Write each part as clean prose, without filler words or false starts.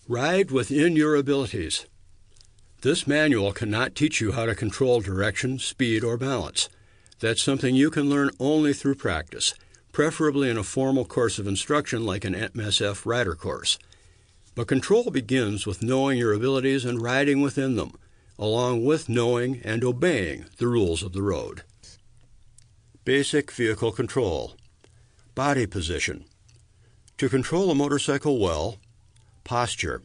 Ride within your abilities. This manual cannot teach you how to control direction, speed, or balance. That's something you can learn only through practice, preferably in a formal course of instruction like an MSF rider course. But control begins with knowing your abilities and riding within them, along with knowing and obeying the rules of the road. Basic vehicle control. Body position. To control a motorcycle well, posture.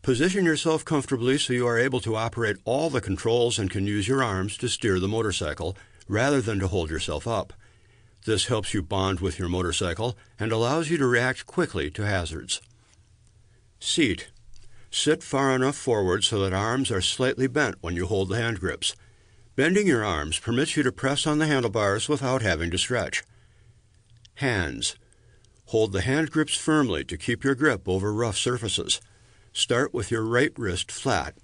Position yourself comfortably so you are able to operate all the controls and can use your arms to steer the motorcycle rather than to hold yourself up. This helps you bond with your motorcycle and allows you to react quickly to hazards. Seat. Sit far enough forward so that arms are slightly bent when you hold the hand grips. Bending your arms permits you to press on the handlebars without having to stretch. Hands. Hold the hand grips firmly to keep your grip over rough surfaces. Start with your right wrist flat.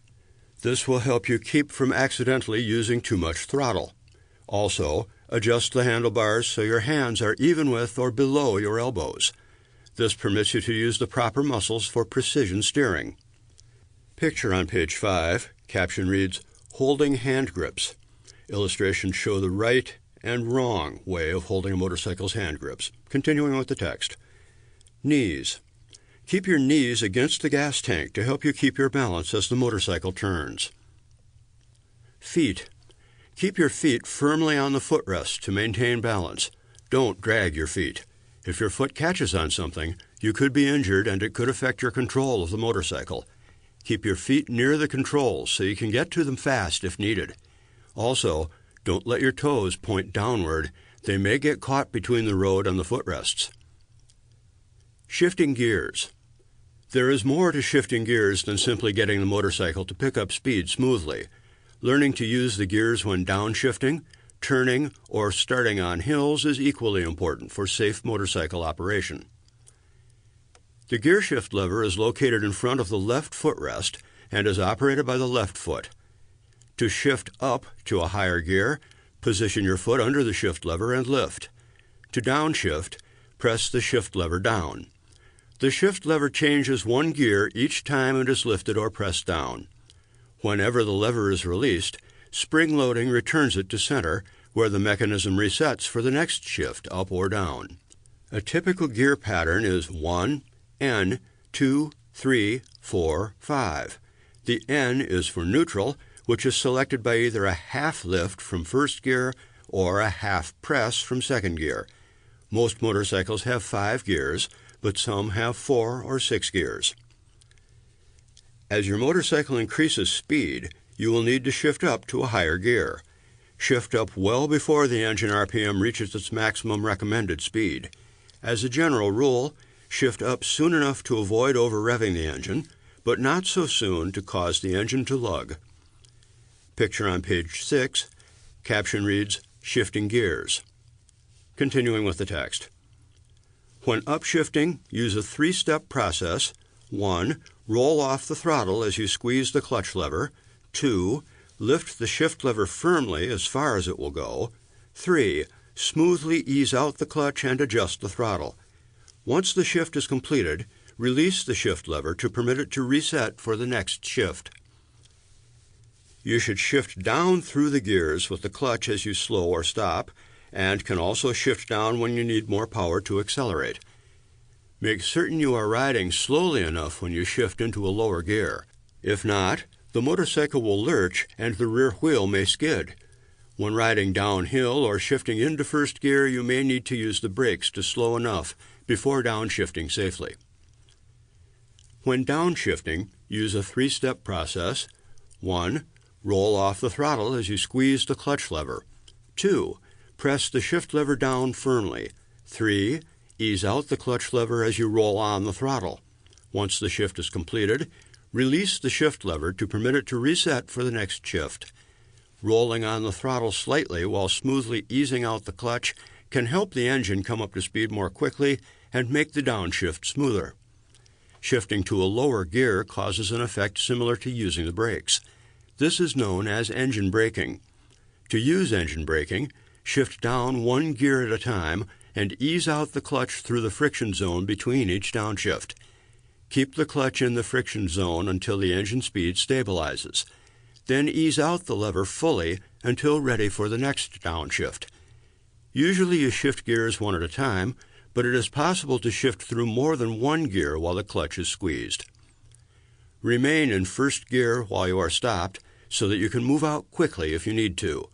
This will help you keep from accidentally using too much throttle. Also, adjust the handlebars so your hands are even with or below your elbows. This permits you to use the proper muscles for precision steering. Picture on page 5, caption reads, "Holding hand grips." Illustrations show the right and wrong way of holding a motorcycle's hand grips. Continuing with the text. Knees. Keep your knees against the gas tank to help you keep your balance as the motorcycle turns. Feet. Keep your feet firmly on the footrest to maintain balance. Don't drag your feet. If your foot catches on something, you could be injured and it could affect your control of the motorcycle. Keep your feet near the controls so you can get to them fast if needed. Also, don't let your toes point downward. They may get caught between the road and the footrests. Shifting gears. There is more to shifting gears than simply getting the motorcycle to pick up speed smoothly. Learning to use the gears when downshifting, turning, or starting on hills is equally important for safe motorcycle operation. The gear shift lever is located in front of the left footrest and is operated by the left foot. To shift up to a higher gear, position your foot under the shift lever and lift. To downshift, press the shift lever down. The shift lever changes one gear each time it is lifted or pressed down. Whenever the lever is released, spring loading returns it to center, where the mechanism resets for the next shift, up or down. A typical gear pattern is 1, N, 2, 3, 4, 5. The N is for neutral, which is selected by either a half lift from first gear or a half press from second gear. Most motorcycles have 5 gears, but some have 4 or 6 gears. As your motorcycle increases speed, you will need to shift up to a higher gear. Shift up well before the engine RPM reaches its maximum recommended speed. As a general rule, shift up soon enough to avoid over-revving the engine, but not so soon to cause the engine to lug. Picture on page 6, caption reads, "Shifting gears." Continuing with the text. When upshifting, use a 3-step process. 1. Roll off the throttle as you squeeze the clutch lever. 2. Lift the shift lever firmly as far as it will go. 3. Smoothly ease out the clutch and adjust the throttle. Once the shift is completed, release the shift lever to permit it to reset for the next shift. You should shift down through the gears with the clutch as you slow or stop, and can also shift down when you need more power to accelerate. Make certain you are riding slowly enough when you shift into a lower gear. If not, the motorcycle will lurch and the rear wheel may skid. When riding downhill or shifting into first gear, you may need to use the brakes to slow enough before downshifting safely. When downshifting, use a 3-step process. 1. Roll off the throttle as you squeeze the clutch lever. 2. Press the shift lever down firmly. 3. Ease out the clutch lever as you roll on the throttle. Once the shift is completed, release the shift lever to permit it to reset for the next shift. Rolling on the throttle slightly while smoothly easing out the clutch can help the engine come up to speed more quickly and make the downshift smoother. Shifting to a lower gear causes an effect similar to using the brakes. This is known as engine braking. To use engine braking, shift down 1 gear at a time and ease out the clutch through the friction zone between each downshift. Keep the clutch in the friction zone until the engine speed stabilizes. Then ease out the lever fully until ready for the next downshift. Usually you shift gears one at a time, but it is possible to shift through more than one gear while the clutch is squeezed. Remain in first gear while you are stopped so that you can move out quickly if you need to.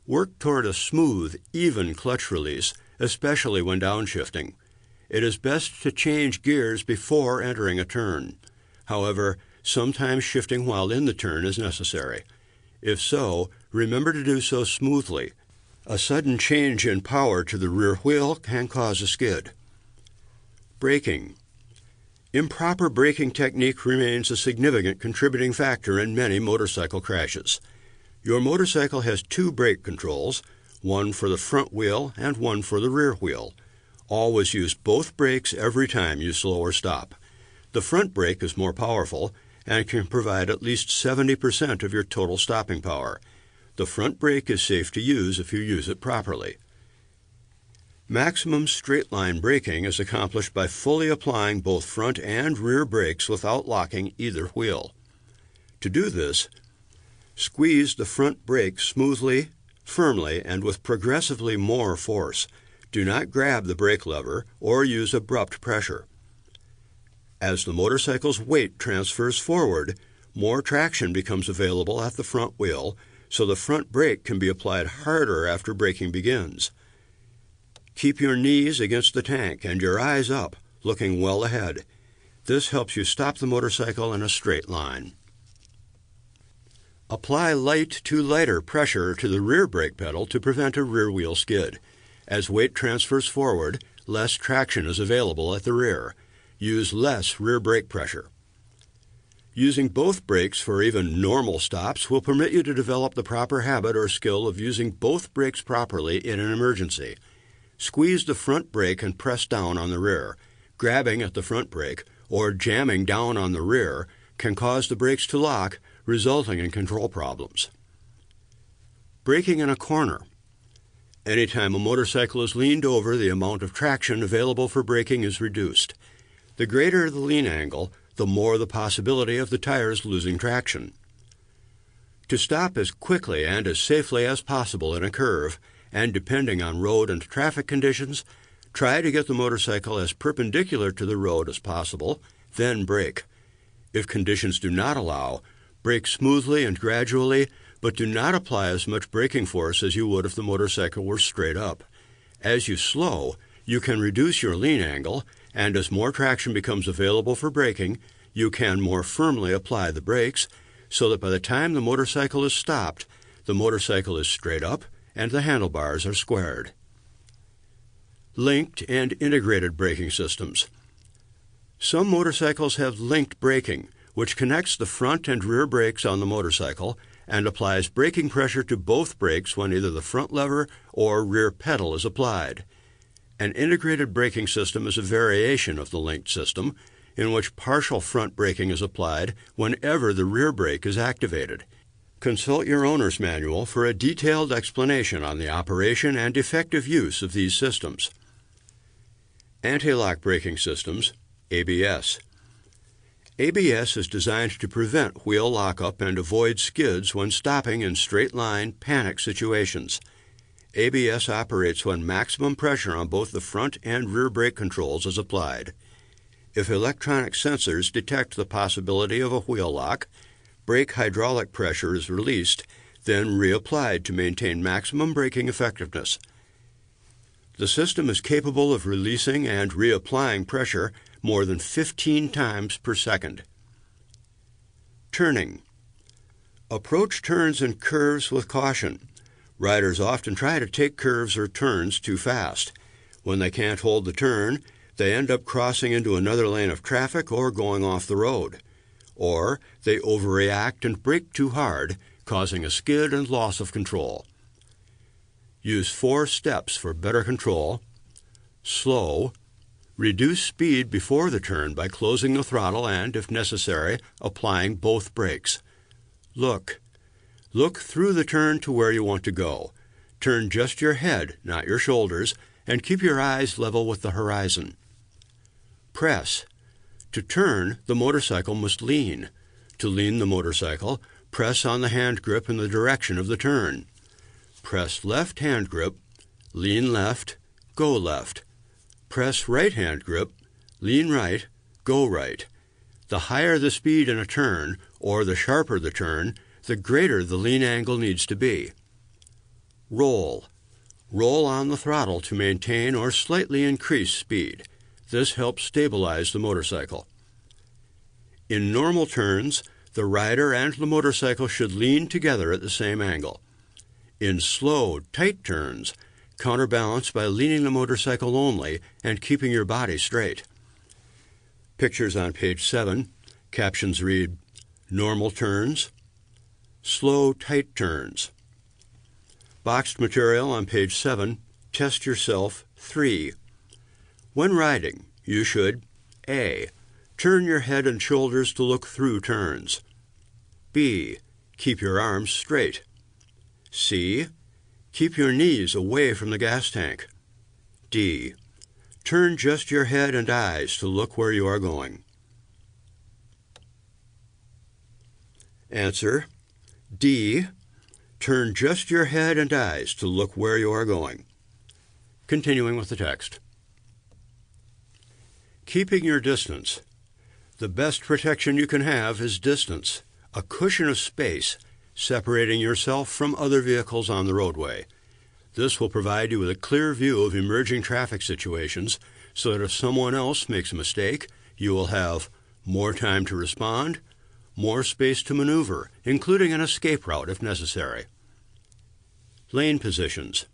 Work toward a smooth, even clutch release, especially when downshifting. It is best to change gears before entering a turn. However, sometimes shifting while in the turn is necessary. If so, remember to do so smoothly. A sudden change in power to the rear wheel can cause a skid. Braking. Improper braking technique remains a significant contributing factor in many motorcycle crashes. Your motorcycle has two brake controls, one for the front wheel and one for the rear wheel. Always use both brakes every time you slow or stop. The front brake is more powerful and can provide at least 70% of your total stopping power. The front brake is safe to use if you use it properly. Maximum straight-line braking is accomplished by fully applying both front and rear brakes without locking either wheel. To do this, squeeze the front brake smoothly, firmly, and with progressively more force. Do not grab the brake lever or use abrupt pressure. As the motorcycle's weight transfers forward, more traction becomes available at the front wheel, so the front brake can be applied harder after braking begins. Keep your knees against the tank and your eyes up, looking well ahead. This helps you stop the motorcycle in a straight line. Apply light to lighter pressure to the rear brake pedal to prevent a rear wheel skid. As weight transfers forward, less traction is available at the rear. Use less rear brake pressure. Using both brakes for even normal stops will permit you to develop the proper habit or skill of using both brakes properly in an emergency. Squeeze the front brake and press down on the rear. Grabbing at the front brake or jamming down on the rear can cause the brakes to lock, resulting in control problems. Braking in a corner. Anytime a motorcycle is leaned over, the amount of traction available for braking is reduced. The greater the lean angle, the more the possibility of the tires losing traction. To stop as quickly and as safely as possible in a curve, and depending on road and traffic conditions, try to get the motorcycle as perpendicular to the road as possible, then brake. If conditions do not allow, brake smoothly and gradually, but do not apply as much braking force as you would if the motorcycle were straight up. As you slow, you can reduce your lean angle, and as more traction becomes available for braking, you can more firmly apply the brakes so that by the time the motorcycle is stopped, the motorcycle is straight up and the handlebars are squared. Linked and integrated braking systems. Some motorcycles have linked braking, which connects the front and rear brakes on the motorcycle and applies braking pressure to both brakes when either the front lever or rear pedal is applied. An integrated braking system is a variation of the linked system, in which partial front braking is applied whenever the rear brake is activated. Consult your owner's manual for a detailed explanation on the operation and effective use of these systems. Anti-lock braking systems, ABS. ABS is designed to prevent wheel lockup and avoid skids when stopping in straight-line panic situations. ABS operates when maximum pressure on both the front and rear brake controls is applied. If electronic sensors detect the possibility of a wheel lock, brake hydraulic pressure is released, then reapplied to maintain maximum braking effectiveness. The system is capable of releasing and reapplying pressure more than 15 times per second. Turning. Approach turns and curves with caution. Riders often try to take curves or turns too fast. When they can't hold the turn, they end up crossing into another lane of traffic or going off the road. Or they overreact and brake too hard, causing a skid and loss of control. Use 4 steps for better control. Slow. Reduce speed before the turn by closing the throttle and, if necessary, applying both brakes. Look. Look through the turn to where you want to go. Turn just your head, not your shoulders, and keep your eyes level with the horizon. Press. To turn, the motorcycle must lean. To lean the motorcycle, press on the hand grip in the direction of the turn. Press left hand grip, lean left, go left. Press right hand grip, lean right, go right. The higher the speed in a turn, or the sharper the turn, the greater the lean angle needs to be. Roll. Roll on the throttle to maintain or slightly increase speed. This helps stabilize the motorcycle. In normal turns, the rider and the motorcycle should lean together at the same angle. In slow, tight turns, counterbalance by leaning the motorcycle only and keeping your body straight. Pictures on page 7. Captions read, normal turns, slow, tight turns. Boxed material on page 7, test yourself 3. When riding, you should A. Turn your head and shoulders to look through turns. B. Keep your arms straight. C. Keep your knees away from the gas tank. D. Turn just your head and eyes to look where you are going. Answer. D. Turn just your head and eyes to look where you are going. Continuing with the text. Keeping your distance. The best protection you can have is distance, a cushion of space separating yourself from other vehicles on the roadway. This will provide you with a clear view of emerging traffic situations so that if someone else makes a mistake, you will have more time to respond, more space to maneuver, including an escape route if necessary. Lane positions.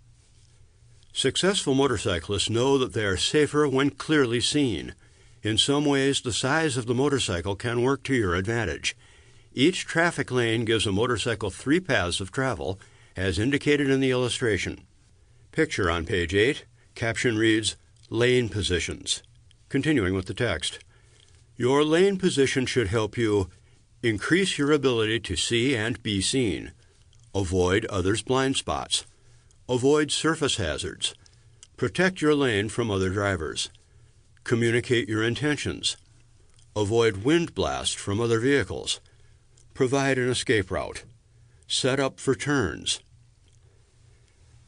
Successful motorcyclists know that they are safer when clearly seen. In some ways, the size of the motorcycle can work to your advantage. Each traffic lane gives a motorcycle 3 paths of travel, as indicated in the illustration. Picture on page 8. Caption reads, lane positions. Continuing with the text. Your lane position should help you increase your ability to see and be seen, avoid others' blind spots, avoid surface hazards, protect your lane from other drivers, communicate your intentions, avoid wind blast from other vehicles, provide an escape route, set up for turns.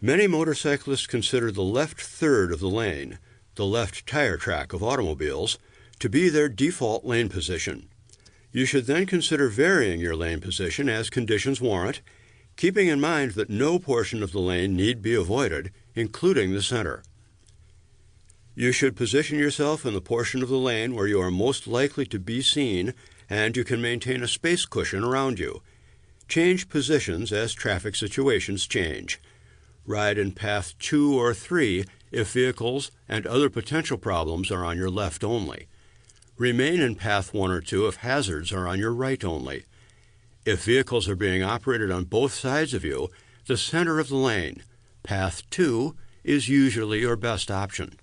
Many motorcyclists consider the left third of the lane, the left tire track of automobiles, to be their default lane position. You should then consider varying your lane position as conditions warrant, keeping in mind that no portion of the lane need be avoided, including the center. You should position yourself in the portion of the lane where you are most likely to be seen and you can maintain a space cushion around you. Change positions as traffic situations change. Ride in path 2 or 3 if vehicles and other potential problems are on your left only. Remain in path 1 or 2 if hazards are on your right only. If vehicles are being operated on both sides of you, the center of the lane, path 2, is usually your best option.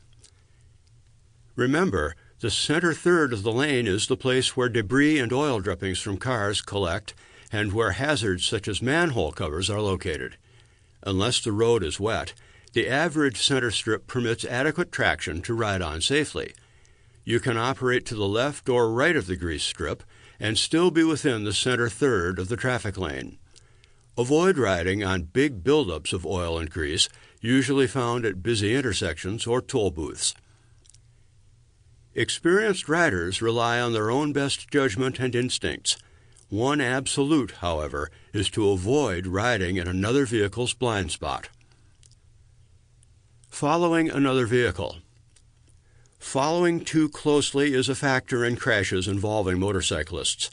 Remember, the center third of the lane is the place where debris and oil drippings from cars collect and where hazards such as manhole covers are located. Unless the road is wet, the average center strip permits adequate traction to ride on safely. You can operate to the left or right of the grease strip and still be within the center third of the traffic lane. Avoid riding on big buildups of oil and grease, usually found at busy intersections or toll booths. Experienced riders rely on their own best judgment and instincts. One absolute, however, is to avoid riding in another vehicle's blind spot. Following another vehicle. Following too closely is a factor in crashes involving motorcyclists.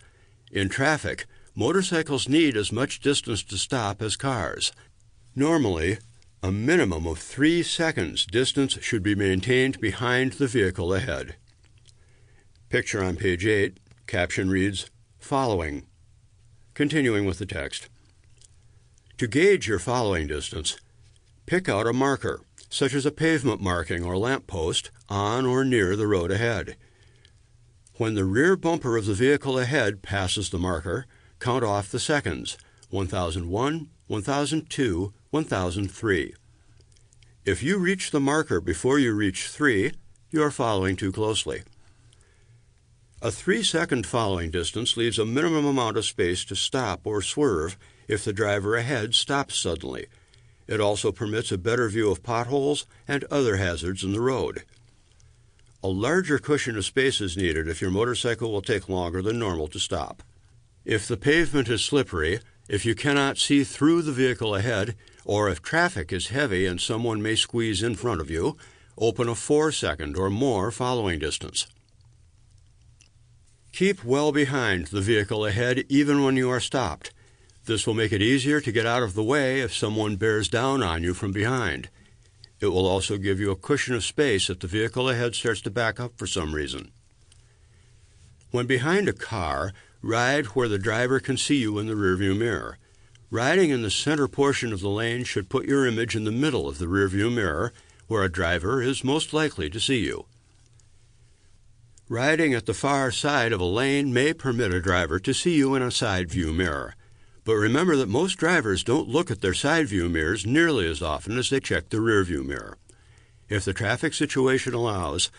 In traffic, motorcycles need as much distance to stop as cars. Normally, a minimum of 3 seconds distance should be maintained behind the vehicle ahead. Picture on page 8, caption reads, following. Continuing with the text. To gauge your following distance, pick out a marker, such as a pavement marking or lamp post, on or near the road ahead. When the rear bumper of the vehicle ahead passes the marker, count off the seconds, 1001, 1002, 1003. If you reach the marker before you reach 3, you are following too closely. A 3-second following distance leaves a minimum amount of space to stop or swerve if the driver ahead stops suddenly. It also permits a better view of potholes and other hazards in the road. A larger cushion of space is needed if your motorcycle will take longer than normal to stop. If the pavement is slippery, if you cannot see through the vehicle ahead, or if traffic is heavy and someone may squeeze in front of you, open a 4-second or more following distance. Keep well behind the vehicle ahead even when you are stopped. This will make it easier to get out of the way if someone bears down on you from behind. It will also give you a cushion of space if the vehicle ahead starts to back up for some reason. When behind a car, ride where the driver can see you in the rearview mirror. Riding in the center portion of the lane should put your image in the middle of the rearview mirror, where a driver is most likely to see you. Riding at the far side of a lane may permit a driver to see you in a side view mirror. But remember that most drivers don't look at their side view mirrors nearly as often as they check the rear view mirror. If the traffic situation allows,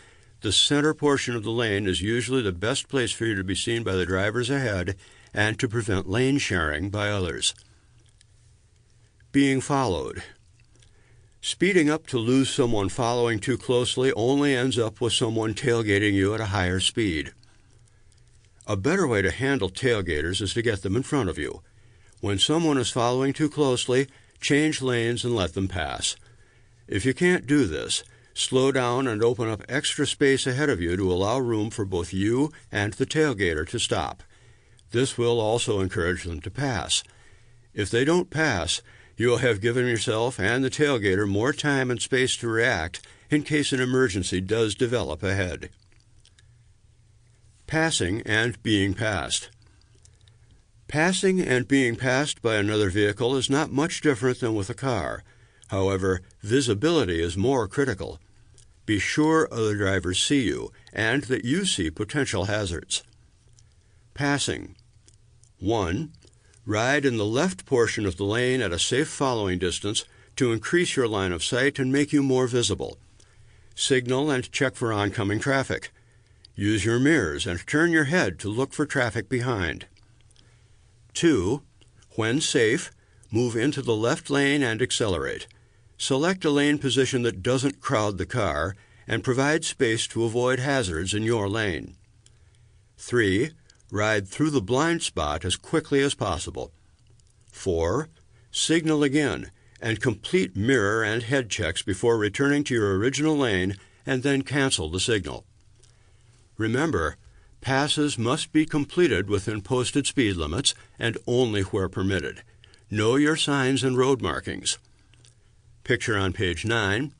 the center portion of the lane is usually the best place for you to be seen by the drivers ahead and to prevent lane sharing by others. Being followed. Speeding up to lose someone following too closely only ends up with someone tailgating you at a higher speed. A better way to handle tailgaters is to get them in front of you. When someone is following too closely, change lanes and let them pass. If you can't do this, slow down and open up extra space ahead of you to allow room for both you and the tailgater to stop. This will also encourage them to pass. If they don't pass, you will have given yourself and the tailgater more time and space to react in case an emergency does develop ahead. Passing and being passed. Passing and being passed by another vehicle is not much different than with a car. However, visibility is more critical. Be sure other drivers see you and that you see potential hazards. Passing. 1. Ride in the left portion of the lane at a safe following distance to increase your line of sight and make you more visible. Signal and check for oncoming traffic. Use your mirrors and turn your head to look for traffic behind. 2. When safe, move into the left lane and accelerate. Select a lane position that doesn't crowd the car and provide space to avoid hazards in your lane. 3. Ride through the blind spot as quickly as possible. 4. Signal again and complete mirror and head checks before returning to your original lane and then cancel the signal. Remember, passes must be completed within posted speed limits and only where permitted. Know your signs and road markings. Picture on page 9.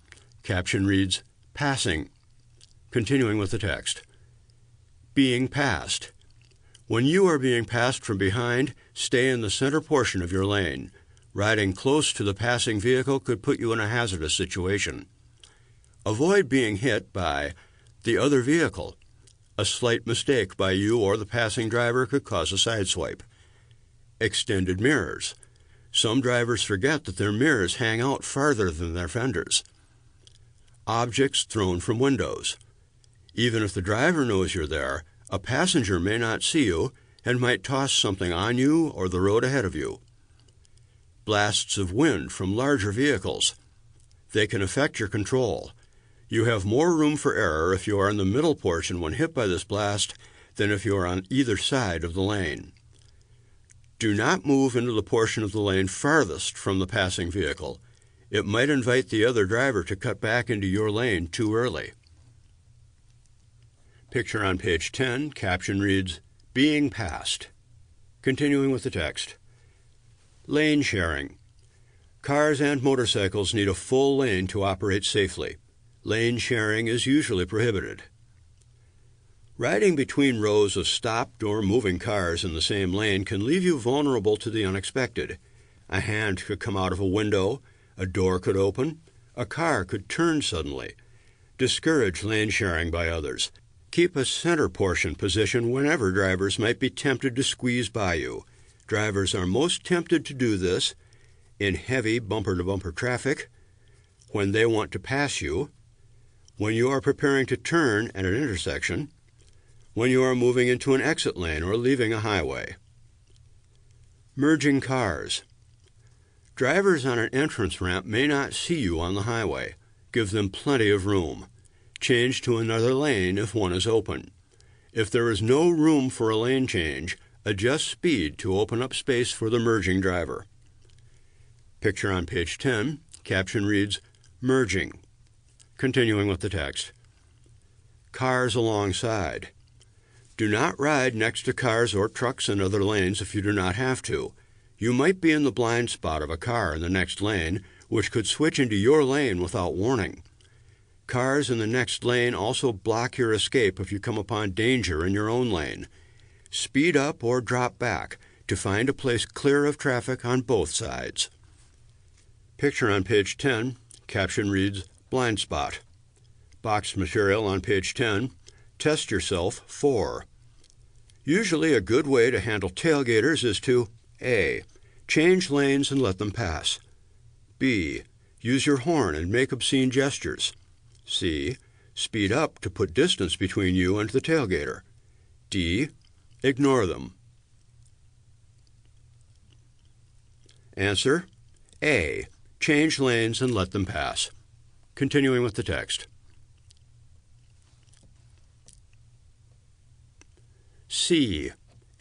Caption reads, Passing. Continuing with the text. Being passed. When you are being passed from behind, stay in the center portion of your lane. Riding close to the passing vehicle could put you in a hazardous situation. Avoid being hit by the other vehicle. A slight mistake by you or the passing driver could cause a sideswipe. Extended mirrors. Some drivers forget that their mirrors hang out farther than their fenders. Objects thrown from windows. Even if the driver knows you're there, a passenger may not see you and might toss something on you or the road ahead of you. Blasts of wind from larger vehicles. They can affect your control. You have more room for error if you are in the middle portion when hit by this blast than if you are on either side of the lane. Do not move into the portion of the lane farthest from the passing vehicle. It might invite the other driver to cut back into your lane too early. Picture on page 10, caption reads, Being passed. Continuing with the text. Lane sharing. Cars and motorcycles need a full lane to operate safely. Lane sharing is usually prohibited. Riding between rows of stopped or moving cars in the same lane can leave you vulnerable to the unexpected. A hand could come out of a window, a door could open, a car could turn suddenly. Discourage lane sharing by others. Keep a center portion position whenever drivers might be tempted to squeeze by you. Drivers are most tempted to do this in heavy bumper-to-bumper traffic, when they want to pass you, when you are preparing to turn at an intersection, when you are moving into an exit lane or leaving a highway. Merging cars. Drivers on an entrance ramp may not see you on the highway. Give them plenty of room. Change to another lane if one is open. If there is no room for a lane change, adjust speed to open up space for the merging driver. Picture on page 10, caption reads, merging. Continuing with the text. Cars alongside. Do not ride next to cars or trucks in other lanes if you do not have to. You might be in the blind spot of a car in the next lane, which could switch into your lane without warning. Cars in the next lane also block your escape if you come upon danger in your own lane. Speed up or drop back to find a place clear of traffic on both sides. Picture on page 10, caption reads, blind spot. Boxed material on page 10, test yourself 4. Usually a good way to handle tailgaters is to A. Change lanes and let them pass. B. Use your horn and make obscene gestures. C. Speed up to put distance between you and the tailgater. D. Ignore them. Answer: A. Change lanes and let them pass. Continuing with the text. C.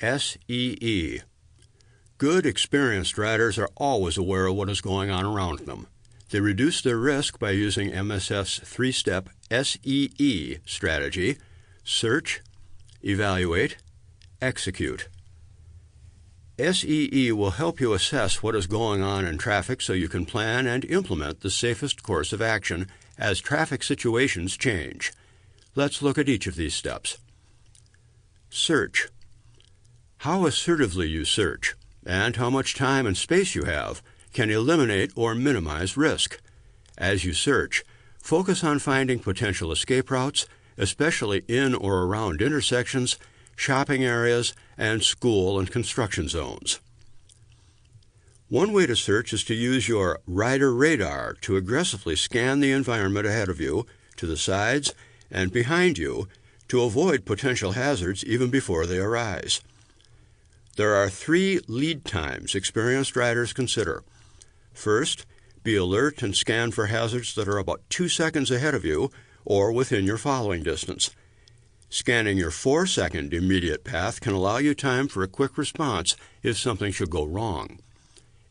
SEE. Good, experienced riders are always aware of what is going on around them. They reduce their risk by using MSF's 3-step SEE strategy: search, evaluate, execute. SEE will help you assess what is going on in traffic so you can plan and implement the safest course of action as traffic situations change. Let's look at each of these steps. Search. How assertively you search and how much time and space you have can eliminate or minimize risk. As you search, focus on finding potential escape routes, especially in or around intersections, shopping areas, and school and construction zones. One way to search is to use your rider radar to aggressively scan the environment ahead of you, to the sides, and behind you to avoid potential hazards even before they arise. There are 3 lead times experienced riders consider. First, be alert and scan for hazards that are about 2 seconds ahead of you or within your following distance. Scanning your 4-second immediate path can allow you time for a quick response if something should go wrong.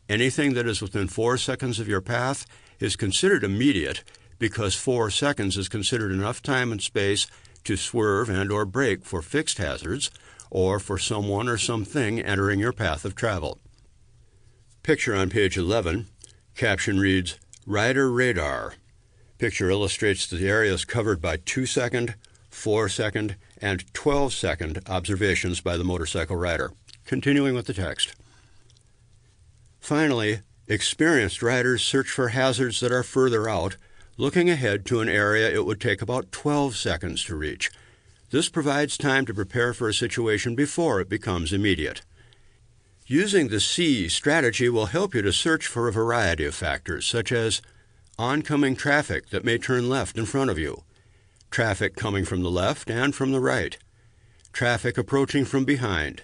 Anything that is within 4 seconds of your path is considered immediate because 4 seconds is considered enough time and space to swerve and or brake for fixed hazards or for someone or something entering your path of travel. Picture on page 11, caption reads, Rider Radar. Picture illustrates the areas covered by 2-second, 4-second, and 12-second observations by the motorcycle rider. Continuing with the text. Finally, experienced riders search for hazards that are further out, looking ahead to an area it would take about 12 seconds to reach. This provides time to prepare for a situation before it becomes immediate. Using the C strategy will help you to search for a variety of factors, such as oncoming traffic that may turn left in front of you, traffic coming from the left and from the right, traffic approaching from behind,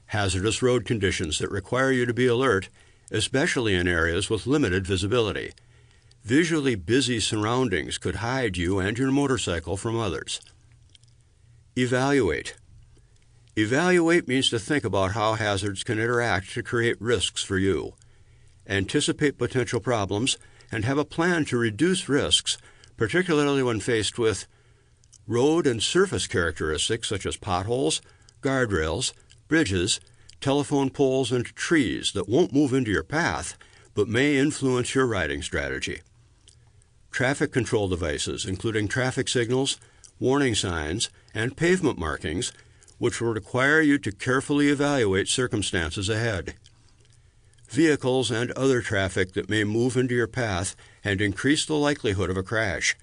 hazardous road conditions that require you to be alert, especially in areas with limited visibility. Visually busy surroundings could hide you and your motorcycle from others. Evaluate. Evaluate means to think about how hazards can interact to create risks for you. Anticipate potential problems and have a plan to reduce risks, particularly when faced with road and surface characteristics such as potholes, guardrails, bridges, telephone poles, and trees that won't move into your path but may influence your riding strategy. Traffic control devices, including traffic signals, warning signs, and pavement markings, which will require you to carefully evaluate circumstances ahead. Vehicles and other traffic that may move into your path and increase the likelihood of a crash.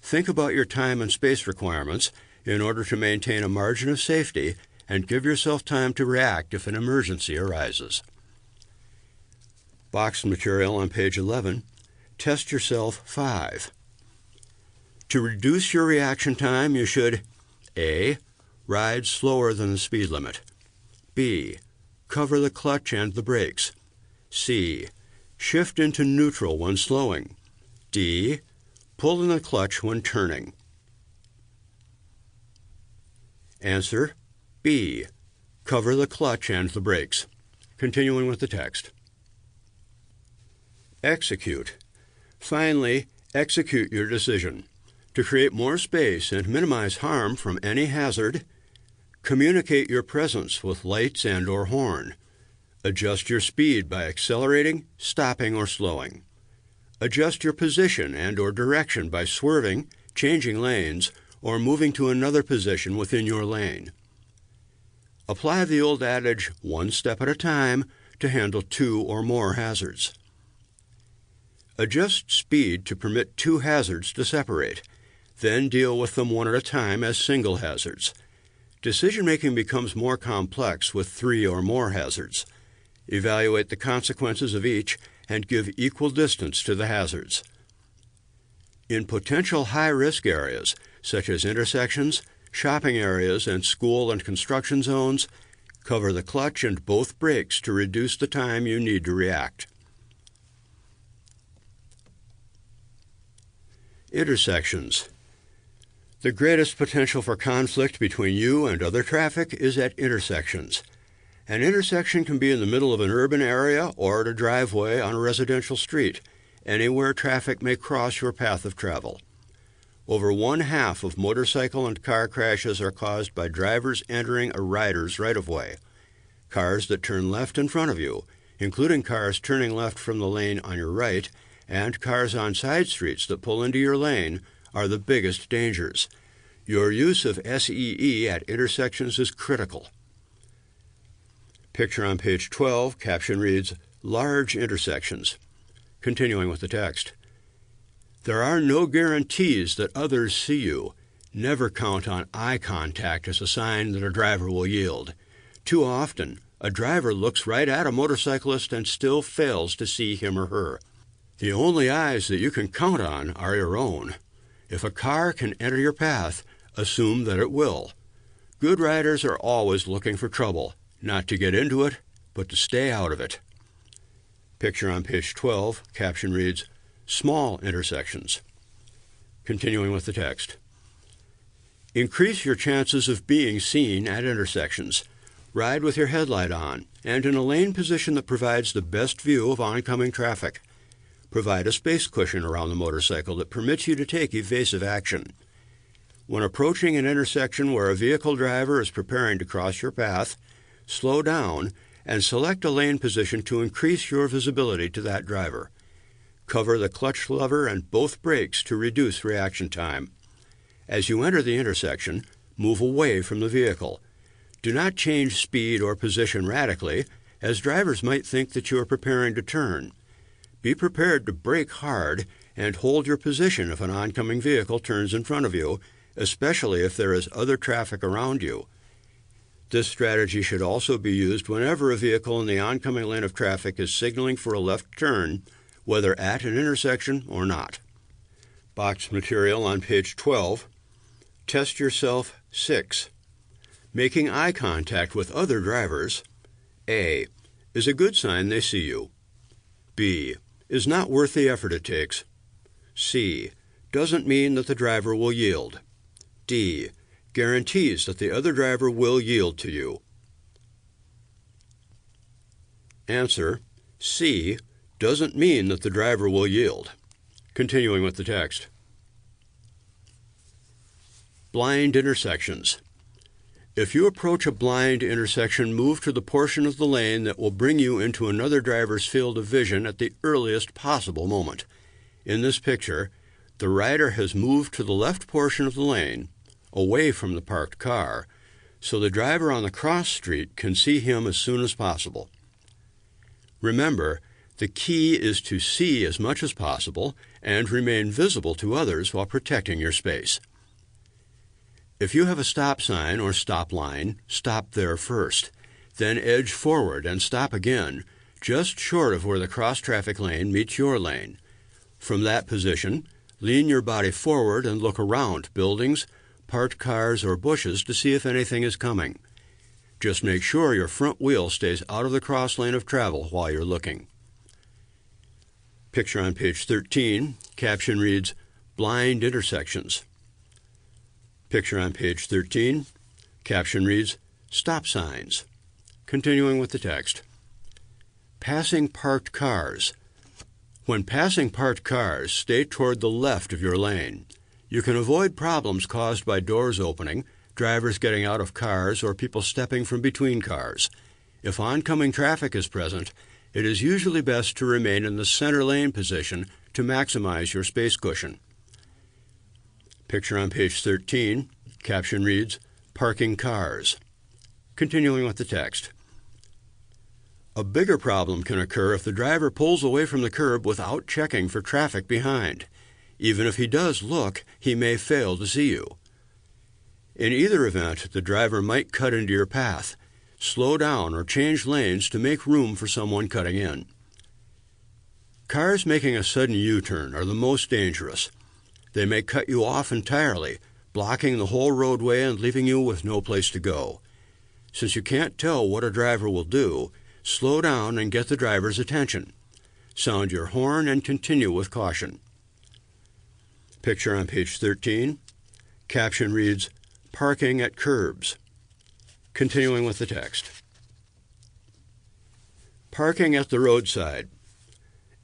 Think about your time and space requirements in order to maintain a margin of safety and give yourself time to react if an emergency arises. Boxed material on page 11, Test Yourself 5. To reduce your reaction time, you should A. Ride slower than the speed limit. B. Cover the clutch and the brakes. C. Shift into neutral when slowing. D. Pull in the clutch when turning. Answer B. Cover the clutch and the brakes. Continuing with the text. Execute. Finally, execute your decision. To create more space and minimize harm from any hazard, communicate your presence with lights and/or horn. Adjust your speed by accelerating, stopping, or slowing. Adjust your position and/or direction by swerving, changing lanes, or moving to another position within your lane. Apply the old adage, one step at a time, to handle 2 or more hazards. Adjust speed to permit 2 hazards to separate. Then deal with them one at a time as single hazards. Decision-making becomes more complex with 3 or more hazards. Evaluate the consequences of each and give equal distance to the hazards. In potential high-risk areas, such as intersections, shopping areas, and school and construction zones, cover the clutch and both brakes to reduce the time you need to react. Intersections. The greatest potential for conflict between you and other traffic is at intersections. An intersection can be in the middle of an urban area or at a driveway on a residential street, anywhere traffic may cross your path of travel. Over 1/2 of motorcycle and car crashes are caused by drivers entering a rider's right-of-way. Cars that turn left in front of you, including cars turning left from the lane on your right, and cars on side streets that pull into your lane, are the biggest dangers. Your use of SEE at intersections is critical. Picture on page 12, caption reads, Large intersections. Continuing with the text. There are no guarantees that others see you. Never count on eye contact as a sign that a driver will yield. Too often, a driver looks right at a motorcyclist and still fails to see him or her. The only eyes that you can count on are your own. If a car can enter your path, assume that it will. Good riders are always looking for trouble, not to get into it, but to stay out of it. Picture on page 12, caption reads, Small intersections. Continuing with the text. Increase your chances of being seen at intersections. Ride with your headlight on and in a lane position that provides the best view of oncoming traffic. Provide a space cushion around the motorcycle that permits you to take evasive action. When approaching an intersection where a vehicle driver is preparing to cross your path, slow down and select a lane position to increase your visibility to that driver. Cover the clutch lever and both brakes to reduce reaction time. As you enter the intersection, move away from the vehicle. Do not change speed or position radically, as drivers might think that you are preparing to turn. Be prepared to brake hard and hold your position if an oncoming vehicle turns in front of you, especially if there is other traffic around you. This strategy should also be used whenever a vehicle in the oncoming lane of traffic is signaling for a left turn, whether at an intersection or not. Box material on page 12. Test yourself 6. Making eye contact with other drivers. A. Is a good sign they see you. B. Is not worth the effort it takes. C. Doesn't mean that the driver will yield. D. Guarantees that the other driver will yield to you. Answer. C. Doesn't mean that the driver will yield. Continuing with the text. Blind intersections. If you approach a blind intersection, move to the portion of the lane that will bring you into another driver's field of vision at the earliest possible moment. In this picture, the rider has moved to the left portion of the lane, away from the parked car, so the driver on the cross street can see him as soon as possible. Remember, the key is to see as much as possible and remain visible to others while protecting your space. If you have a stop sign or stop line, stop there first. Then edge forward and stop again, just short of where the cross-traffic lane meets your lane. From that position, lean your body forward and look around buildings, parked cars, or bushes to see if anything is coming. Just make sure your front wheel stays out of the cross lane of travel while you're looking. Picture on page 13, caption reads, "Blind intersections." Picture on page 13, caption reads, "Stop signs." Continuing with the text. Passing parked cars. When passing parked cars, stay toward the left of your lane. You can avoid problems caused by doors opening, drivers getting out of cars, or people stepping from between cars. If oncoming traffic is present, it is usually best to remain in the center lane position to maximize your space cushion. Picture on page 13, caption reads, "Parking cars." Continuing with the text. A bigger problem can occur if the driver pulls away from the curb without checking for traffic behind. Even if he does look, he may fail to see you. In either event, the driver might cut into your path. Slow down or change lanes to make room for someone cutting in. Cars making a sudden U-turn are the most dangerous. They may cut you off entirely, blocking the whole roadway and leaving you with no place to go. Since you can't tell what a driver will do, slow down and get the driver's attention. Sound your horn and continue with caution. Picture on page 13. Caption reads, "Parking at curbs." Continuing with the text. Parking at the roadside.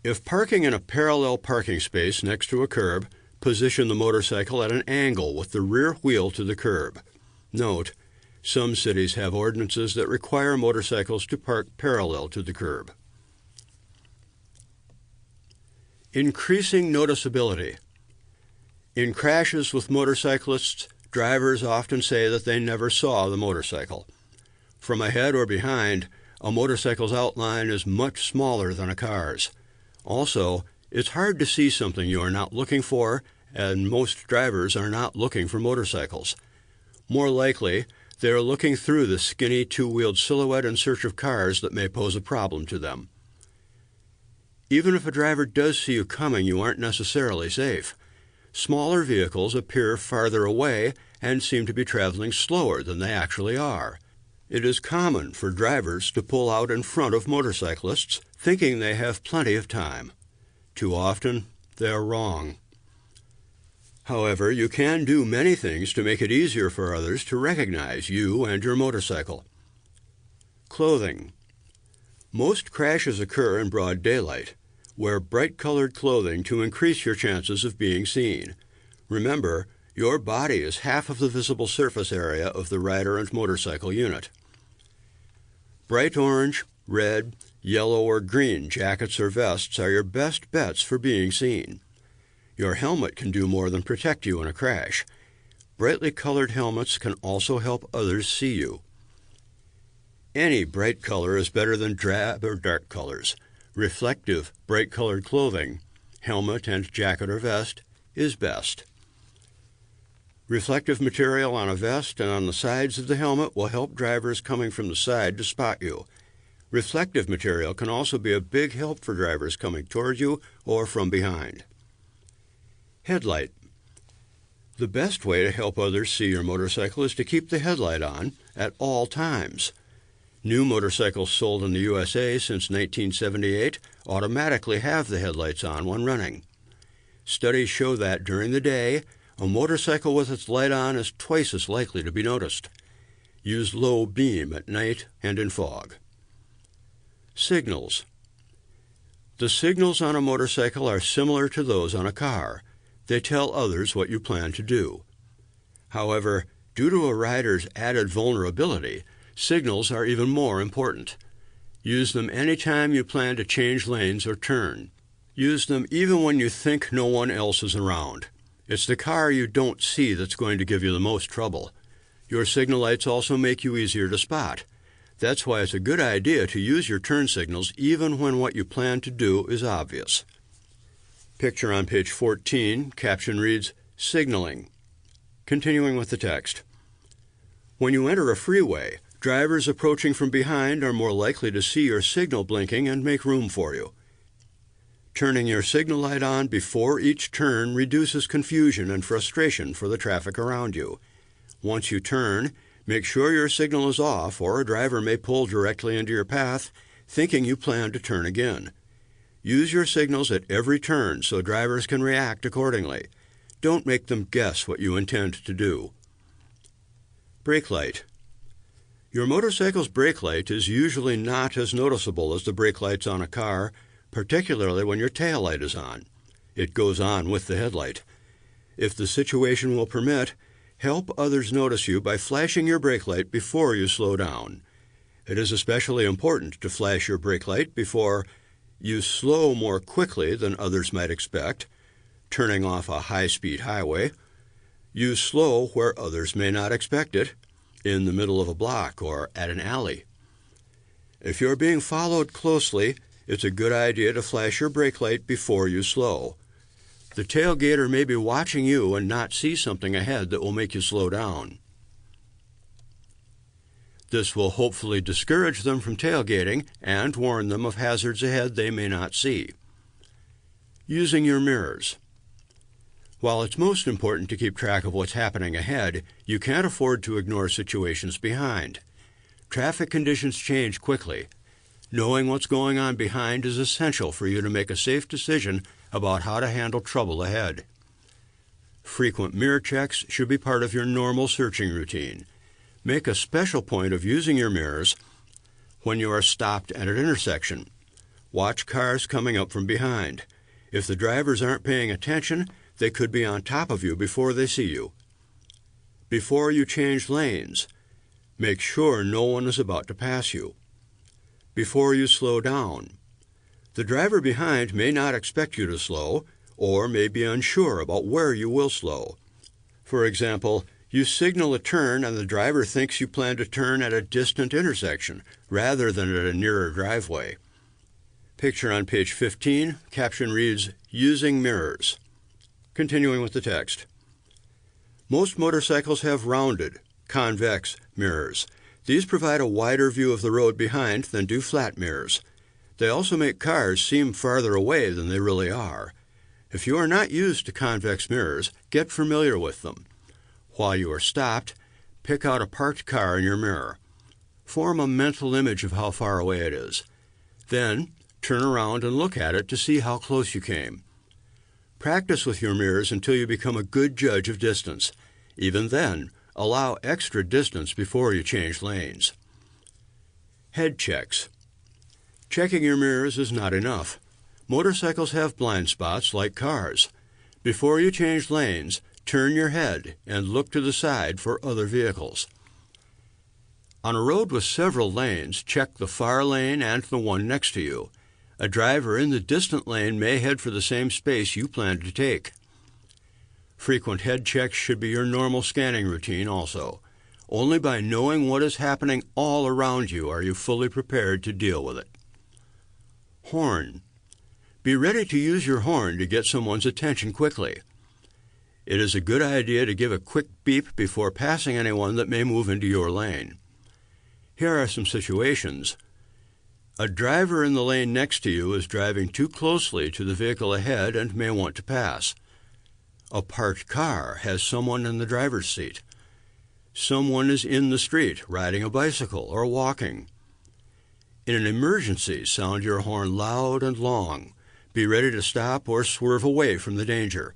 If parking in a parallel parking space next to a curb, position the motorcycle at an angle with the rear wheel to the curb. Note, some cities have ordinances that require motorcycles to park parallel to the curb. Increasing noticeability. In crashes with motorcyclists, drivers often say that they never saw the motorcycle. From ahead or behind, a motorcycle's outline is much smaller than a car's. Also, it's hard to see something you are not looking for, and most drivers are not looking for motorcycles. More likely, they are looking through the skinny two-wheeled silhouette in search of cars that may pose a problem to them. Even if a driver does see you coming, you aren't necessarily safe. Smaller vehicles appear farther away and seem to be traveling slower than they actually are. It is common for drivers to pull out in front of motorcyclists, thinking they have plenty of time. Too often, they are wrong. However, you can do many things to make it easier for others to recognize you and your motorcycle. Clothing. Most crashes occur in broad daylight. Wear bright-colored clothing to increase your chances of being seen. Remember, your body is half of the visible surface area of the rider and motorcycle unit. Bright orange, red, yellow, or green jackets or vests are your best bets for being seen. Your helmet can do more than protect you in a crash. Brightly colored helmets can also help others see you. Any bright color is better than drab or dark colors. Reflective, bright-colored clothing, helmet and jacket or vest, is best. Reflective material on a vest and on the sides of the helmet will help drivers coming from the side to spot you. Reflective material can also be a big help for drivers coming toward you or from behind. Headlight. The best way to help others see your motorcycle is to keep the headlight on at all times. New motorcycles sold in the USA since 1978 automatically have the headlights on when running. Studies show that during the day, a motorcycle with its light on is twice as likely to be noticed. Use low beam at night and in fog. Signals. The signals on a motorcycle are similar to those on a car. They tell others what you plan to do. However, due to a rider's added vulnerability, signals are even more important. Use them anytime you plan to change lanes or turn. Use them even when you think no one else is around. It's the car you don't see that's going to give you the most trouble. Your signal lights also make you easier to spot. That's why it's a good idea to use your turn signals even when what you plan to do is obvious. Picture on page 14, caption reads, "Signaling." Continuing with the text. When you enter a freeway, drivers approaching from behind are more likely to see your signal blinking and make room for you. Turning your signal light on before each turn reduces confusion and frustration for the traffic around you. Once you turn, make sure your signal is off, or a driver may pull directly into your path, thinking you plan to turn again. Use your signals at every turn so drivers can react accordingly. Don't make them guess what you intend to do. Brake light. Your motorcycle's brake light is usually not as noticeable as the brake lights on a car, particularly when your tail light is on. It goes on with the headlight. If the situation will permit, help others notice you by flashing your brake light before you slow down. It is especially important to flash your brake light before you slow more quickly than others might expect, turning off a high-speed highway. You slow where others may not expect it, in the middle of a block or at an alley. If you're being followed closely, it's a good idea to flash your brake light before you slow. The tailgater may be watching you and not see something ahead that will make you slow down. This will hopefully discourage them from tailgating and warn them of hazards ahead they may not see. Using your mirrors. While it's most important to keep track of what's happening ahead, you can't afford to ignore situations behind. Traffic conditions change quickly. Knowing what's going on behind is essential for you to make a safe decision about how to handle trouble ahead. Frequent mirror checks should be part of your normal searching routine. Make a special point of using your mirrors when you are stopped at an intersection. Watch cars coming up from behind. If the drivers aren't paying attention, they could be on top of you before they see you. Before you change lanes, make sure no one is about to pass you. Before you slow down, the driver behind may not expect you to slow or may be unsure about where you will slow. For example, you signal a turn and the driver thinks you plan to turn at a distant intersection rather than at a nearer driveway. Picture on page 15, caption reads, "Using mirrors." Continuing with the text. Most motorcycles have rounded, convex mirrors. These provide a wider view of the road behind than do flat mirrors. They also make cars seem farther away than they really are. If you are not used to convex mirrors, get familiar with them. While you are stopped, pick out a parked car in your mirror. Form a mental image of how far away it is. Then, turn around and look at it to see how close you came. Practice with your mirrors until you become a good judge of distance. Even then, allow extra distance before you change lanes. Head checks. Checking your mirrors is not enough. Motorcycles have blind spots like cars. Before you change lanes, turn your head and look to the side for other vehicles. On a road with several lanes, check the far lane and the one next to you. A driver in the distant lane may head for the same space you plan to take. Frequent head checks should be your normal scanning routine also. Only by knowing what is happening all around you are you fully prepared to deal with it. Horn. Be ready to use your horn to get someone's attention quickly. It is a good idea to give a quick beep before passing anyone that may move into your lane. Here are some situations. A driver in the lane next to you is driving too closely to the vehicle ahead and may want to pass. A parked car has someone in the driver's seat. Someone is in the street riding a bicycle or walking. In an emergency, sound your horn loud and long. Be ready to stop or swerve away from the danger.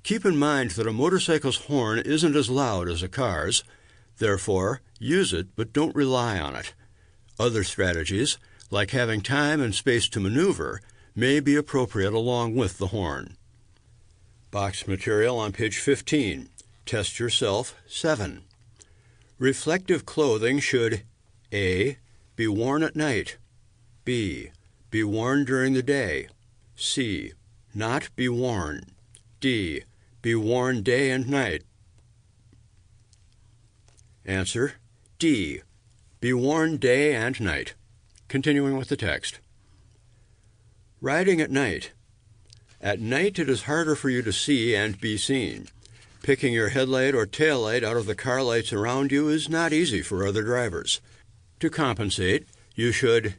Keep in mind that a motorcycle's horn isn't as loud as a car's. Therefore, use it, but don't rely on it. Other strategies, like having time and space to maneuver, may be appropriate along with the horn. Box material on page 15. Test yourself 7. Reflective clothing should A. Be worn at night. B. Be worn during the day. C. Not be worn. D. Be worn day and night. Answer. D. Be worn day and night. Continuing with the text. Riding at night. At night it is harder for you to see and be seen. Picking your headlight or taillight out of the car lights around you is not easy for other drivers. To compensate, you should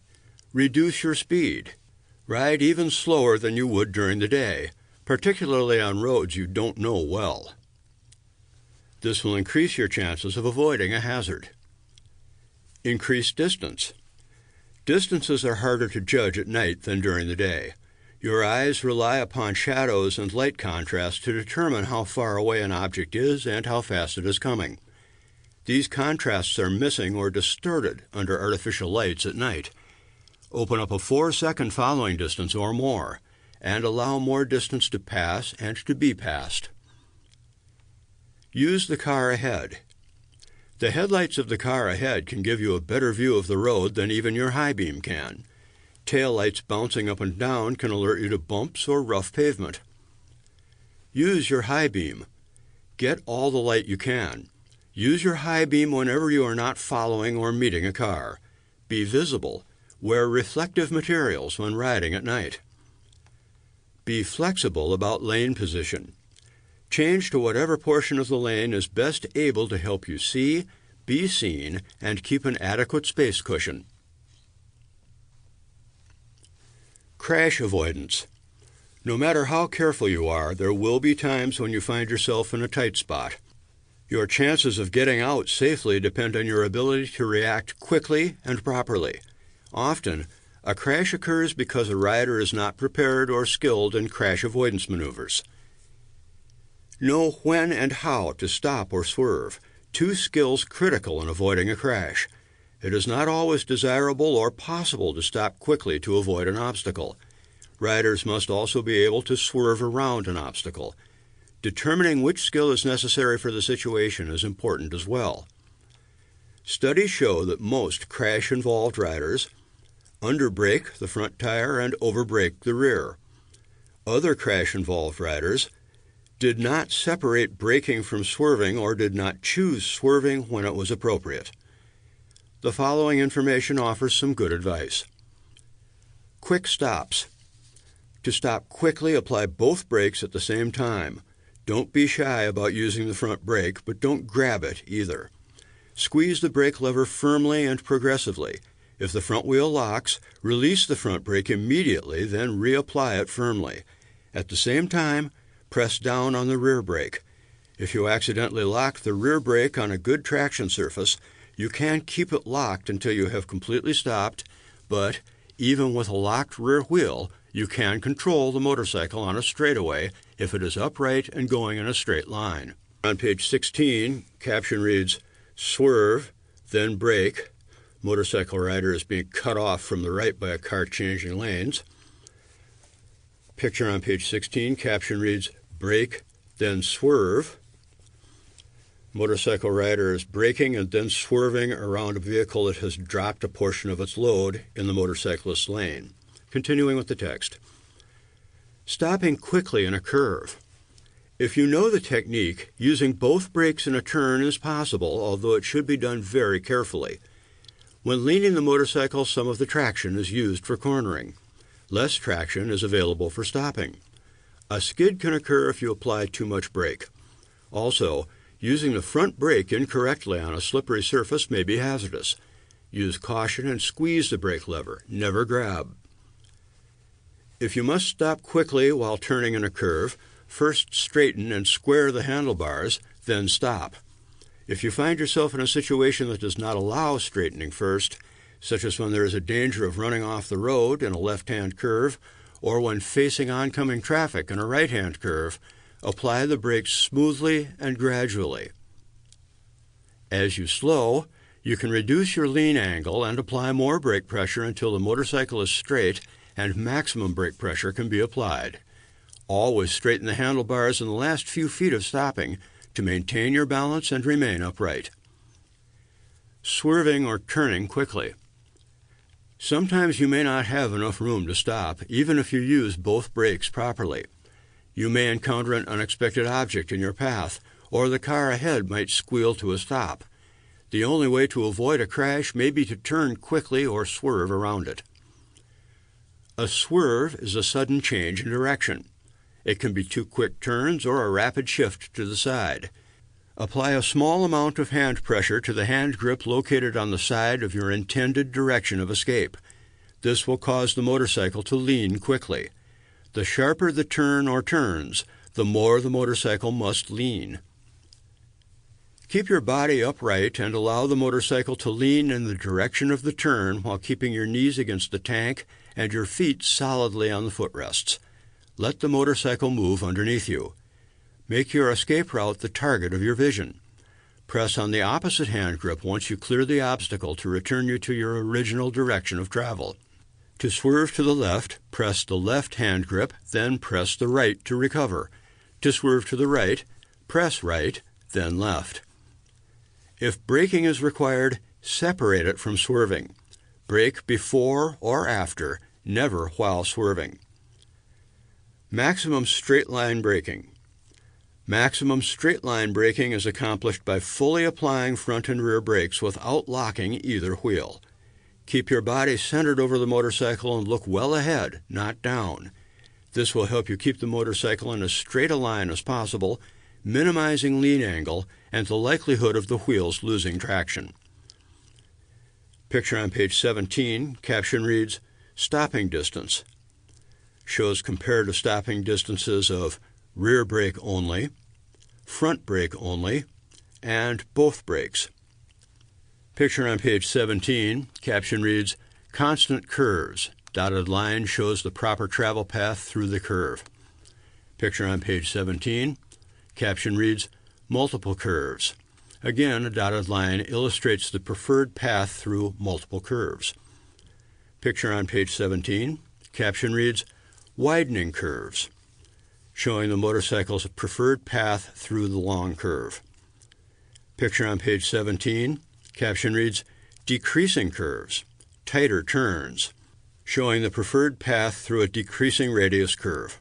reduce your speed. Ride even slower than you would during the day, particularly on roads you don't know well. This will increase your chances of avoiding a hazard. Increase distance. Distances are harder to judge at night than during the day. Your eyes rely upon shadows and light contrast to determine how far away an object is and how fast it is coming. These contrasts are missing or distorted under artificial lights at night. Open up a 4-second following distance or more, and allow more distance to pass and to be passed. Use the car ahead. The headlights of the car ahead can give you a better view of the road than even your high beam can. Tail lights bouncing up and down can alert you to bumps or rough pavement. Use your high beam. Get all the light you can. Use your high beam whenever you are not following or meeting a car. Be visible. Wear reflective materials when riding at night. Be flexible about lane position. Change to whatever portion of the lane is best able to help you see, be seen, and keep an adequate space cushion. Crash avoidance. No matter how careful you are, there will be times when you find yourself in a tight spot. Your chances of getting out safely depend on your ability to react quickly and properly. Often, a crash occurs because a rider is not prepared or skilled in crash avoidance maneuvers. Know when and how to stop or swerve, two skills critical in avoiding a crash. It is not always desirable or possible to stop quickly to avoid an obstacle. Riders must also be able to swerve around an obstacle. Determining which skill is necessary for the situation is important as well. Studies show that most crash-involved riders underbrake the front tire and overbrake the rear. Other crash-involved riders did not separate braking from swerving or did not choose swerving when it was appropriate. The following information offers some good advice. Quick stops. To stop quickly, apply both brakes at the same time. Don't be shy about using the front brake, but don't grab it either. Squeeze the brake lever firmly and progressively. If the front wheel locks, release the front brake immediately, then reapply it firmly. At the same time, press down on the rear brake. If you accidentally lock the rear brake on a good traction surface, you can keep it locked until you have completely stopped, but even with a locked rear wheel, you can control the motorcycle on a straightaway if it is upright and going in a straight line. On page 16, caption reads, "Swerve, then brake." Motorcycle rider is being cut off from the right by a car changing lanes. Picture on page 16, caption reads, "Brake, then swerve." Motorcycle rider is braking and then swerving around a vehicle that has dropped a portion of its load in the motorcyclist's lane. Continuing with the text. Stopping quickly in a curve. If you know the technique, using both brakes in a turn is possible, although it should be done very carefully. When leaning the motorcycle, some of the traction is used for cornering. Less traction is available for stopping. A skid can occur if you apply too much brake. Also, using the front brake incorrectly on a slippery surface may be hazardous. Use caution and squeeze the brake lever, never grab. If you must stop quickly while turning in a curve, first straighten and square the handlebars, then stop. If you find yourself in a situation that does not allow straightening first, such as when there is a danger of running off the road in a left-hand curve, or when facing oncoming traffic in a right-hand curve, apply the brakes smoothly and gradually. As you slow, you can reduce your lean angle and apply more brake pressure until the motorcycle is straight and maximum brake pressure can be applied. Always straighten the handlebars in the last few feet of stopping to maintain your balance and remain upright. Swerving or turning quickly. Sometimes you may not have enough room to stop, even if you use both brakes properly. You may encounter an unexpected object in your path, or the car ahead might squeal to a stop. The only way to avoid a crash may be to turn quickly or swerve around it. A swerve is a sudden change in direction. It can be two quick turns or a rapid shift to the side. Apply a small amount of hand pressure to the hand grip located on the side of your intended direction of escape. This will cause the motorcycle to lean quickly. The sharper the turn or turns, the more the motorcycle must lean. Keep your body upright and allow the motorcycle to lean in the direction of the turn while keeping your knees against the tank and your feet solidly on the footrests. Let the motorcycle move underneath you. Make your escape route the target of your vision. Press on the opposite hand grip once you clear the obstacle to return you to your original direction of travel. To swerve to the left, press the left hand grip, then press the right to recover. To swerve to the right, press right, then left. If braking is required, separate it from swerving. Brake before or after, never while swerving. Maximum straight line braking. Maximum straight line braking is accomplished by fully applying front and rear brakes without locking either wheel. Keep your body centered over the motorcycle and look well ahead, not down. This will help you keep the motorcycle in as straight a line as possible, minimizing lean angle and the likelihood of the wheels losing traction. Picture on page 17, caption reads, "Stopping distance." Shows comparative stopping distances of rear brake only, front brake only, and both brakes. Picture on page 17, caption reads, "Constant curves." Dotted line shows the proper travel path through the curve. Picture on page 17, caption reads, "Multiple curves." Again, a dotted line illustrates the preferred path through multiple curves. Picture on page 17, caption reads, "Widening curves," showing the motorcycle's preferred path through the long curve. Picture on page 17, caption reads, "Decreasing curves," tighter turns, showing the preferred path through a decreasing radius curve.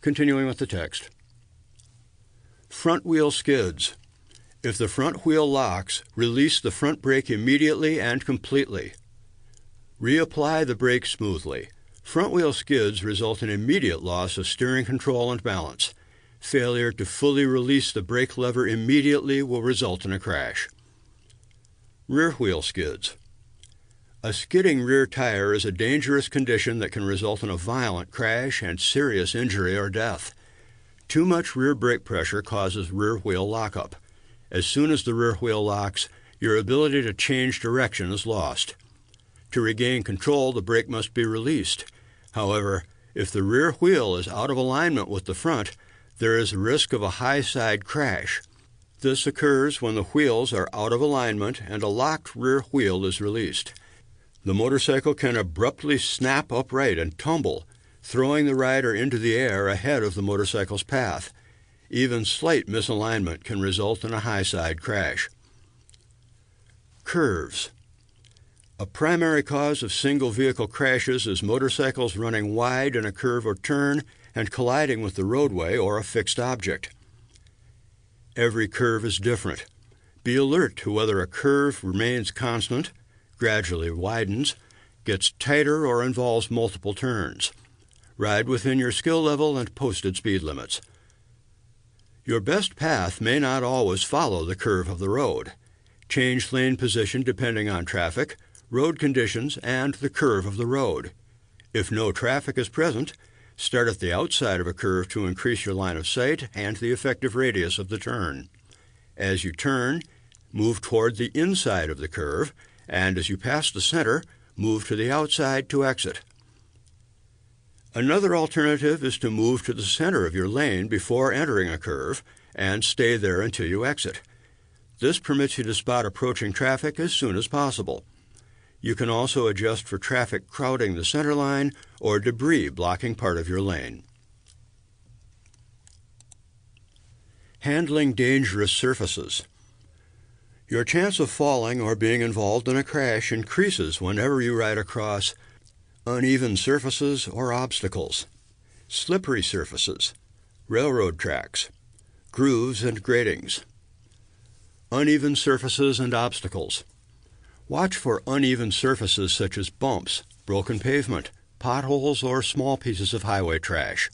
Continuing with the text. Front wheel skids. If the front wheel locks, release the front brake immediately and completely. Reapply the brake smoothly. Front wheel skids result in immediate loss of steering control and balance. Failure to fully release the brake lever immediately will result in a crash. Rear wheel skids. A skidding rear tire is a dangerous condition that can result in a violent crash and serious injury or death. Too much rear brake pressure causes rear wheel lockup. As soon as the rear wheel locks, your ability to change direction is lost. To regain control, the brake must be released. However, if the rear wheel is out of alignment with the front, there is a risk of a high side crash. This occurs when the wheels are out of alignment and a locked rear wheel is released. The motorcycle can abruptly snap upright and tumble, throwing the rider into the air ahead of the motorcycle's path. Even slight misalignment can result in a high side crash. Curves. A primary cause of single-vehicle crashes is motorcycles running wide in a curve or turn and colliding with the roadway or a fixed object. Every curve is different. Be alert to whether a curve remains constant, gradually widens, gets tighter, or involves multiple turns. Ride within your skill level and posted speed limits. Your best path may not always follow the curve of the road. Change lane position depending on traffic, road conditions, and the curve of the road. If no traffic is present, start at the outside of a curve to increase your line of sight and the effective radius of the turn. As you turn, move toward the inside of the curve, and as you pass the center, move to the outside to exit. Another alternative is to move to the center of your lane before entering a curve and stay there until you exit. This permits you to spot approaching traffic as soon as possible. You can also adjust for traffic crowding the center line or debris blocking part of your lane. Handling dangerous surfaces. Your chance of falling or being involved in a crash increases whenever you ride across uneven surfaces or obstacles, slippery surfaces, railroad tracks, grooves and gratings. Uneven surfaces and obstacles. Watch for uneven surfaces such as bumps, broken pavement, potholes, or small pieces of highway trash.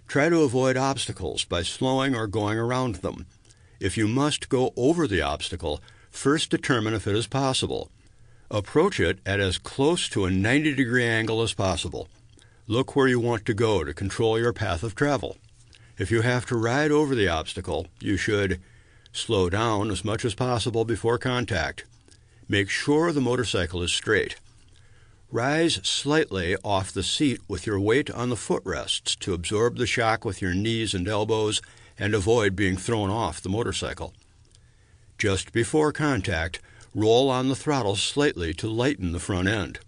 Try to avoid obstacles by slowing or going around them. If you must go over the obstacle, first determine if it is possible. Approach it at as close to a 90-degree angle as possible. Look where you want to go to control your path of travel. If you have to ride over the obstacle, you should Slow down as much as possible before contact. Make sure the motorcycle is straight. Rise slightly off the seat with your weight on the footrests to absorb the shock with your knees and elbows and avoid being thrown off the motorcycle. Just before contact, roll on the throttle slightly to lighten the front end.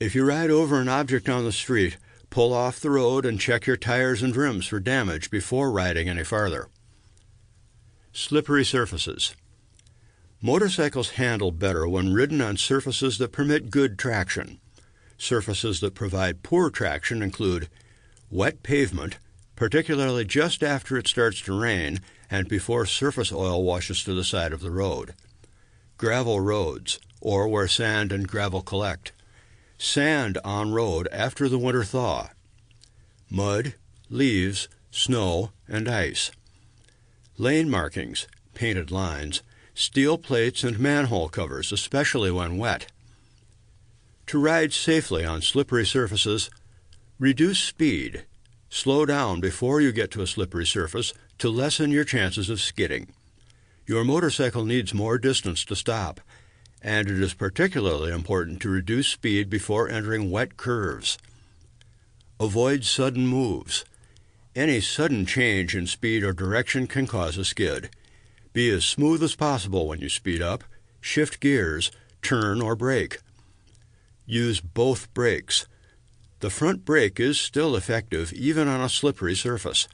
If you ride over an object on the street, pull off the road and check your tires and rims for damage before riding any farther. Slippery surfaces. Motorcycles handle better when ridden on surfaces that permit good traction. Surfaces that provide poor traction include wet pavement, particularly just after it starts to rain and before surface oil washes to the side of the road. Gravel roads, or where sand and gravel collect. Sand on road after the winter thaw. Mud, leaves, snow, and ice. Lane markings, painted lines, steel plates, and manhole covers, especially when wet. To ride safely on slippery surfaces, reduce speed. Slow down before you get to a slippery surface to lessen your chances of skidding. Your motorcycle needs more distance to stop, and it is particularly important to reduce speed before entering wet curves. Avoid sudden moves. Any sudden change in speed or direction can cause a skid. Be as smooth as possible when you speed up, shift gears, turn, or brake. Use both brakes. The front brake is still effective even on a slippery surface.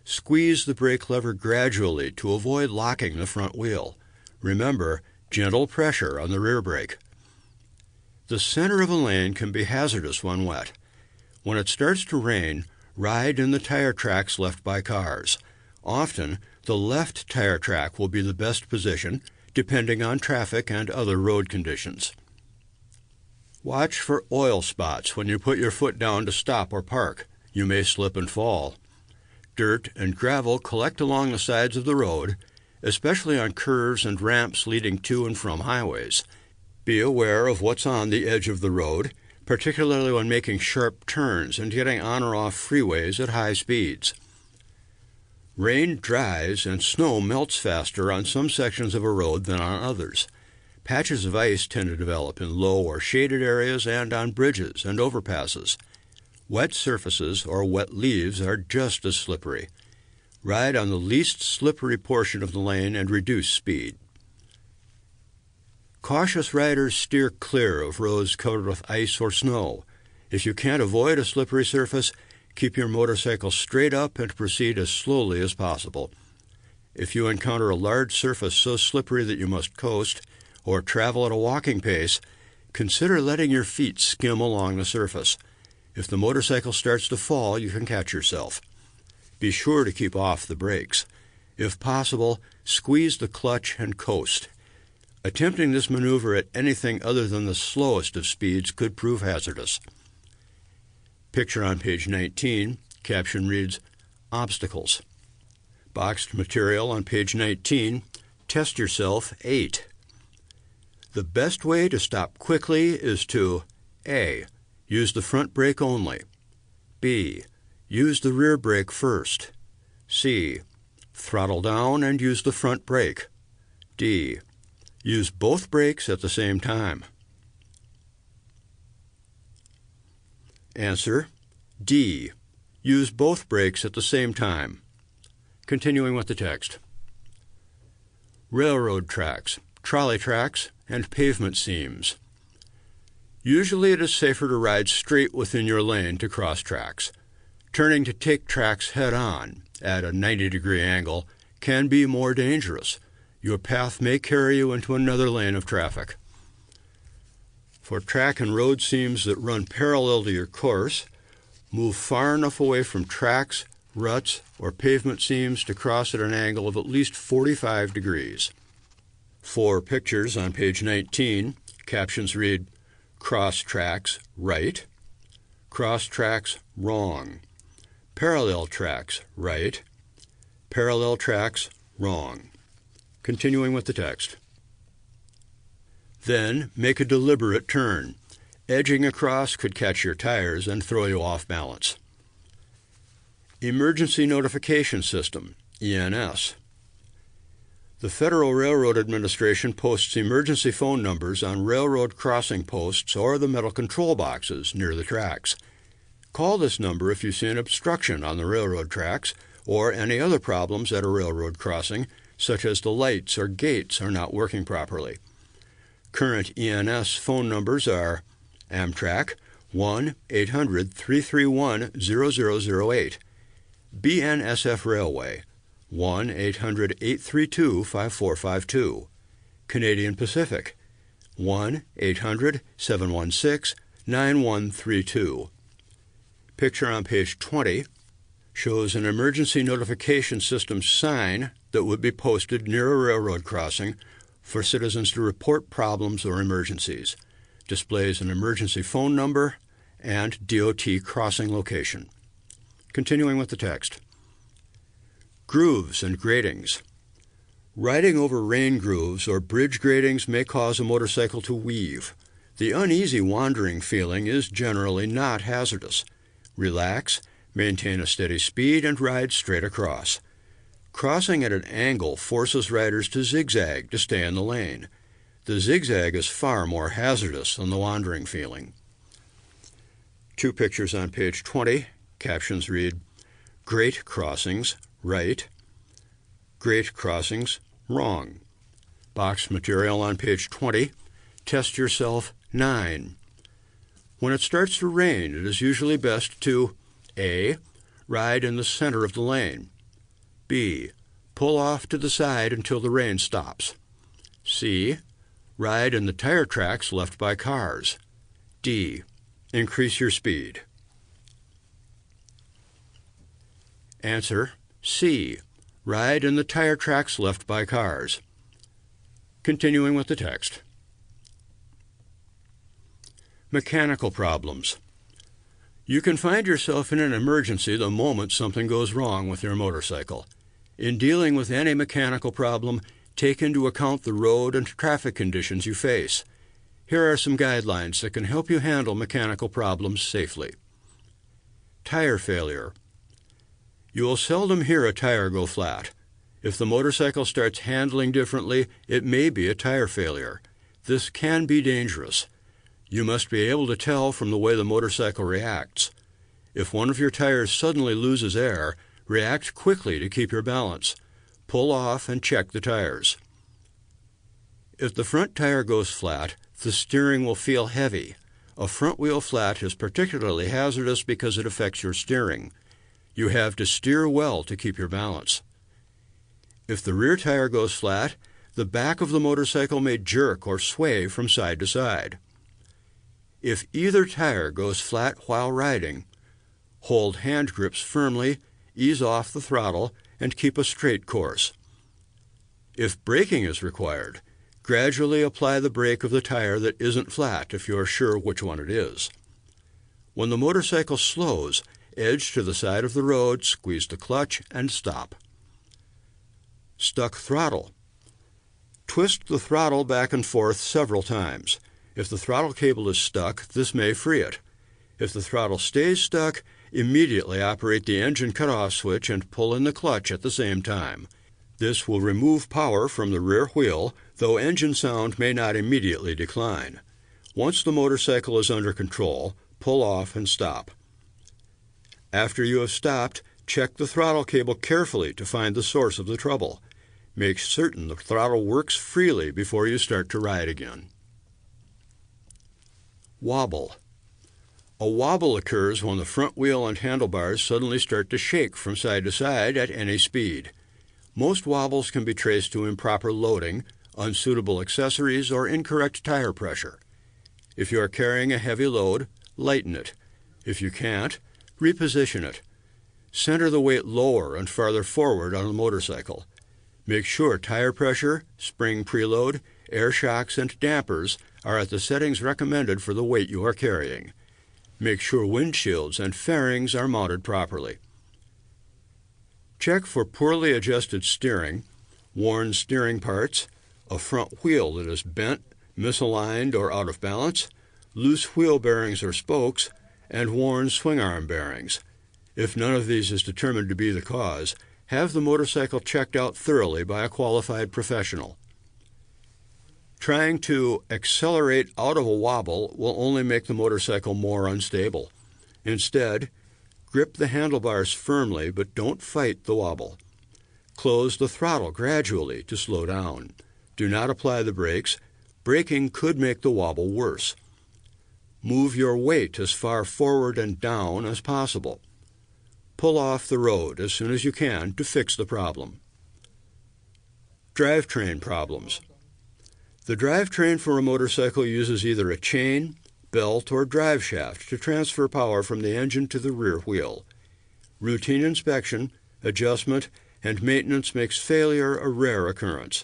Squeeze the brake lever gradually to avoid locking the front wheel. Remember, gentle pressure on the rear brake. The center of a lane can be hazardous when wet. When it starts to rain, ride in the tire tracks left by cars. Often, the left tire track will be the best position, depending on traffic and other road conditions. Watch for oil spots when you put your foot down to stop or park. You may slip and fall. Dirt and gravel collect along the sides of the road, especially on curves and ramps leading to and from highways. Be aware of what's on the edge of the road, particularly when making sharp turns and getting on or off freeways at high speeds. Rain dries and snow melts faster on some sections of a road than on others. Patches of ice tend to develop in low or shaded areas and on bridges and overpasses. Wet surfaces or wet leaves are just as slippery. Ride on the least slippery portion of the lane and reduce speed. Cautious riders steer clear of roads covered with ice or snow. If you can't avoid a slippery surface, keep your motorcycle straight up and proceed as slowly as possible. If you encounter a large surface so slippery that you must coast or travel at a walking pace, consider letting your feet skim along the surface. If the motorcycle starts to fall, you can catch yourself. Be sure to keep off the brakes. If possible, squeeze the clutch and coast. Attempting this maneuver at anything other than the slowest of speeds could prove hazardous. Picture on page 19, caption reads, Obstacles. Boxed material on page 19, Test Yourself 8. The best way to stop quickly is to A. Use the front brake only. B. Use the rear brake first. C. Throttle down and use the front brake. D. Use both brakes at the same time. Answer D. Use both brakes at the same time. Continuing with the text. Railroad tracks, trolley tracks, and pavement seams. Usually it is safer to ride straight within your lane to cross tracks. Turning to take tracks head-on at a 90-degree angle can be more dangerous. Your path may carry you into another lane of traffic. For track and road seams that run parallel to your course, move far enough away from tracks, ruts, or pavement seams to cross at an angle of at least 45 degrees. 4 pictures on page 19, captions read, Cross tracks right, cross tracks wrong, parallel tracks right, parallel tracks wrong. Continuing with the text. Then make a deliberate turn. Edging across could catch your tires and throw you off balance. Emergency Notification System, ENS. The Federal Railroad Administration posts emergency phone numbers on railroad crossing posts or the metal control boxes near the tracks. Call this number if you see an obstruction on the railroad tracks or any other problems at a railroad crossing, such as the lights or gates are not working properly. Current ENS phone numbers are Amtrak 1-800-331-0008, BNSF Railway 1-800-832-5452, Canadian Pacific 1-800-716-9132. Picture on page 20 shows an emergency notification system sign that would be posted near a railroad crossing for citizens to report problems or emergencies. Displays an emergency phone number and DOT crossing location. Continuing with the text. Grooves and gratings. Riding over rain grooves or bridge gratings may cause a motorcycle to weave. The uneasy wandering feeling is generally not hazardous. Relax, maintain a steady speed, and ride straight across. Crossing at an angle forces riders to zigzag to stay in the lane. The zigzag is far more hazardous than the wandering feeling. Two pictures on page 20. Captions read, Great crossings, right. Great crossings, wrong. Box material on page 20. Test yourself 9. When it starts to rain, it is usually best to A. Ride in the center of the lane. B. Pull off to the side until the rain stops. C. Ride in the tire tracks left by cars. D. Increase your speed. Answer C. Ride in the tire tracks left by cars. Continuing with the text. Mechanical problems. You can find yourself in an emergency the moment something goes wrong with your motorcycle. In dealing with any mechanical problem, take into account the road and traffic conditions you face. Here are some guidelines that can help you handle mechanical problems safely. Tire failure. You will seldom hear a tire go flat. If the motorcycle starts handling differently, it may be a tire failure. This can be dangerous. You must be able to tell from the way the motorcycle reacts. If one of your tires suddenly loses air, react quickly to keep your balance. Pull off and check the tires. If the front tire goes flat, the steering will feel heavy. A front wheel flat is particularly hazardous because it affects your steering. You have to steer well to keep your balance. If the rear tire goes flat, the back of the motorcycle may jerk or sway from side to side. If either tire goes flat while riding, hold hand grips firmly, ease off the throttle, and keep a straight course. If braking is required, gradually apply the brake of the tire that isn't flat if you are sure which one it is. When the motorcycle slows, edge to the side of the road, squeeze the clutch, and stop. Stuck throttle. Twist the throttle back and forth several times. If the throttle cable is stuck, this may free it. If the throttle stays stuck, immediately operate the engine cutoff switch and pull in the clutch at the same time. This will remove power from the rear wheel, though engine sound may not immediately decline. Once the motorcycle is under control, pull off and stop. After you have stopped, check the throttle cable carefully to find the source of the trouble. Make certain the throttle works freely before you start to ride again. Wobble. A wobble occurs when the front wheel and handlebars suddenly start to shake from side to side at any speed. Most wobbles can be traced to improper loading, unsuitable accessories, or incorrect tire pressure. If you are carrying a heavy load, lighten it. If you can't, reposition it. Center the weight lower and farther forward on the motorcycle. Make sure tire pressure, spring preload, air shocks, and dampers are at the settings recommended for the weight you are carrying. Make sure windshields and fairings are mounted properly. Check for poorly adjusted steering, worn steering parts, a front wheel that is bent, misaligned, or out of balance, loose wheel bearings or spokes, and worn swing arm bearings. If none of these is determined to be the cause, have the motorcycle checked out thoroughly by a qualified professional. Trying to accelerate out of a wobble will only make the motorcycle more unstable. Instead, grip the handlebars firmly, but don't fight the wobble. Close the throttle gradually to slow down. Do not apply the brakes. Braking could make the wobble worse. Move your weight as far forward and down as possible. Pull off the road as soon as you can to fix the problem. Drivetrain problems. The drivetrain for a motorcycle uses either a chain, belt, or drive shaft to transfer power from the engine to the rear wheel. Routine inspection, adjustment, and maintenance makes failure a rare occurrence.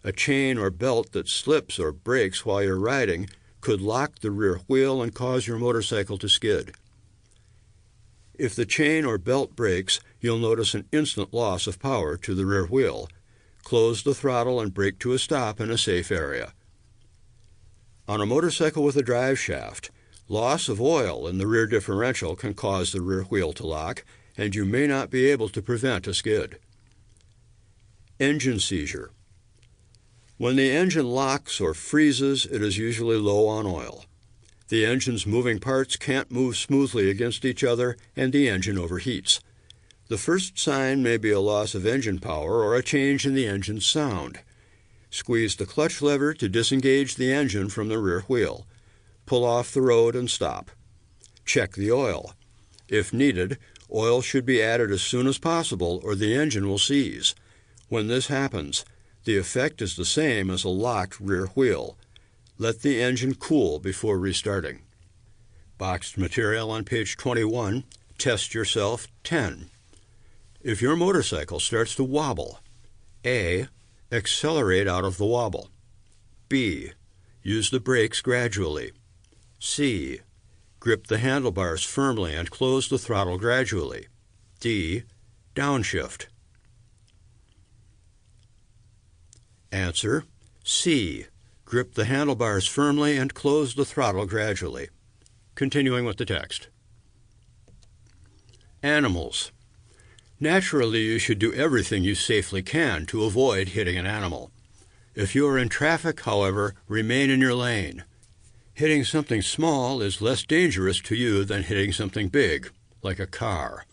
A chain or belt that slips or breaks while you're riding could lock the rear wheel and cause your motorcycle to skid. If the chain or belt breaks, you'll notice an instant loss of power to the rear wheel. Close the throttle and brake to a stop in a safe area. On a motorcycle with a drive shaft, loss of oil in the rear differential can cause the rear wheel to lock, and you may not be able to prevent a skid. Engine seizure. When the engine locks or freezes, it is usually low on oil. The engine's moving parts can't move smoothly against each other, and the engine overheats. The first sign may be a loss of engine power or a change in the engine's sound. Squeeze the clutch lever to disengage the engine from the rear wheel. Pull off the road and stop. Check the oil. If needed, oil should be added as soon as possible or the engine will seize. When this happens, the effect is the same as a locked rear wheel. Let the engine cool before restarting. Boxed material on page 21. Test yourself 10. If your motorcycle starts to wobble, A. Accelerate out of the wobble. B. Use the brakes gradually. C. Grip the handlebars firmly and close the throttle gradually. D. Downshift. Answer: C. Grip the handlebars firmly and close the throttle gradually. Continuing with the text. Animals. Naturally, you should do everything you safely can to avoid hitting an animal. If you are in traffic, however, remain in your lane. Hitting something small is less dangerous to you than hitting something big, like a car.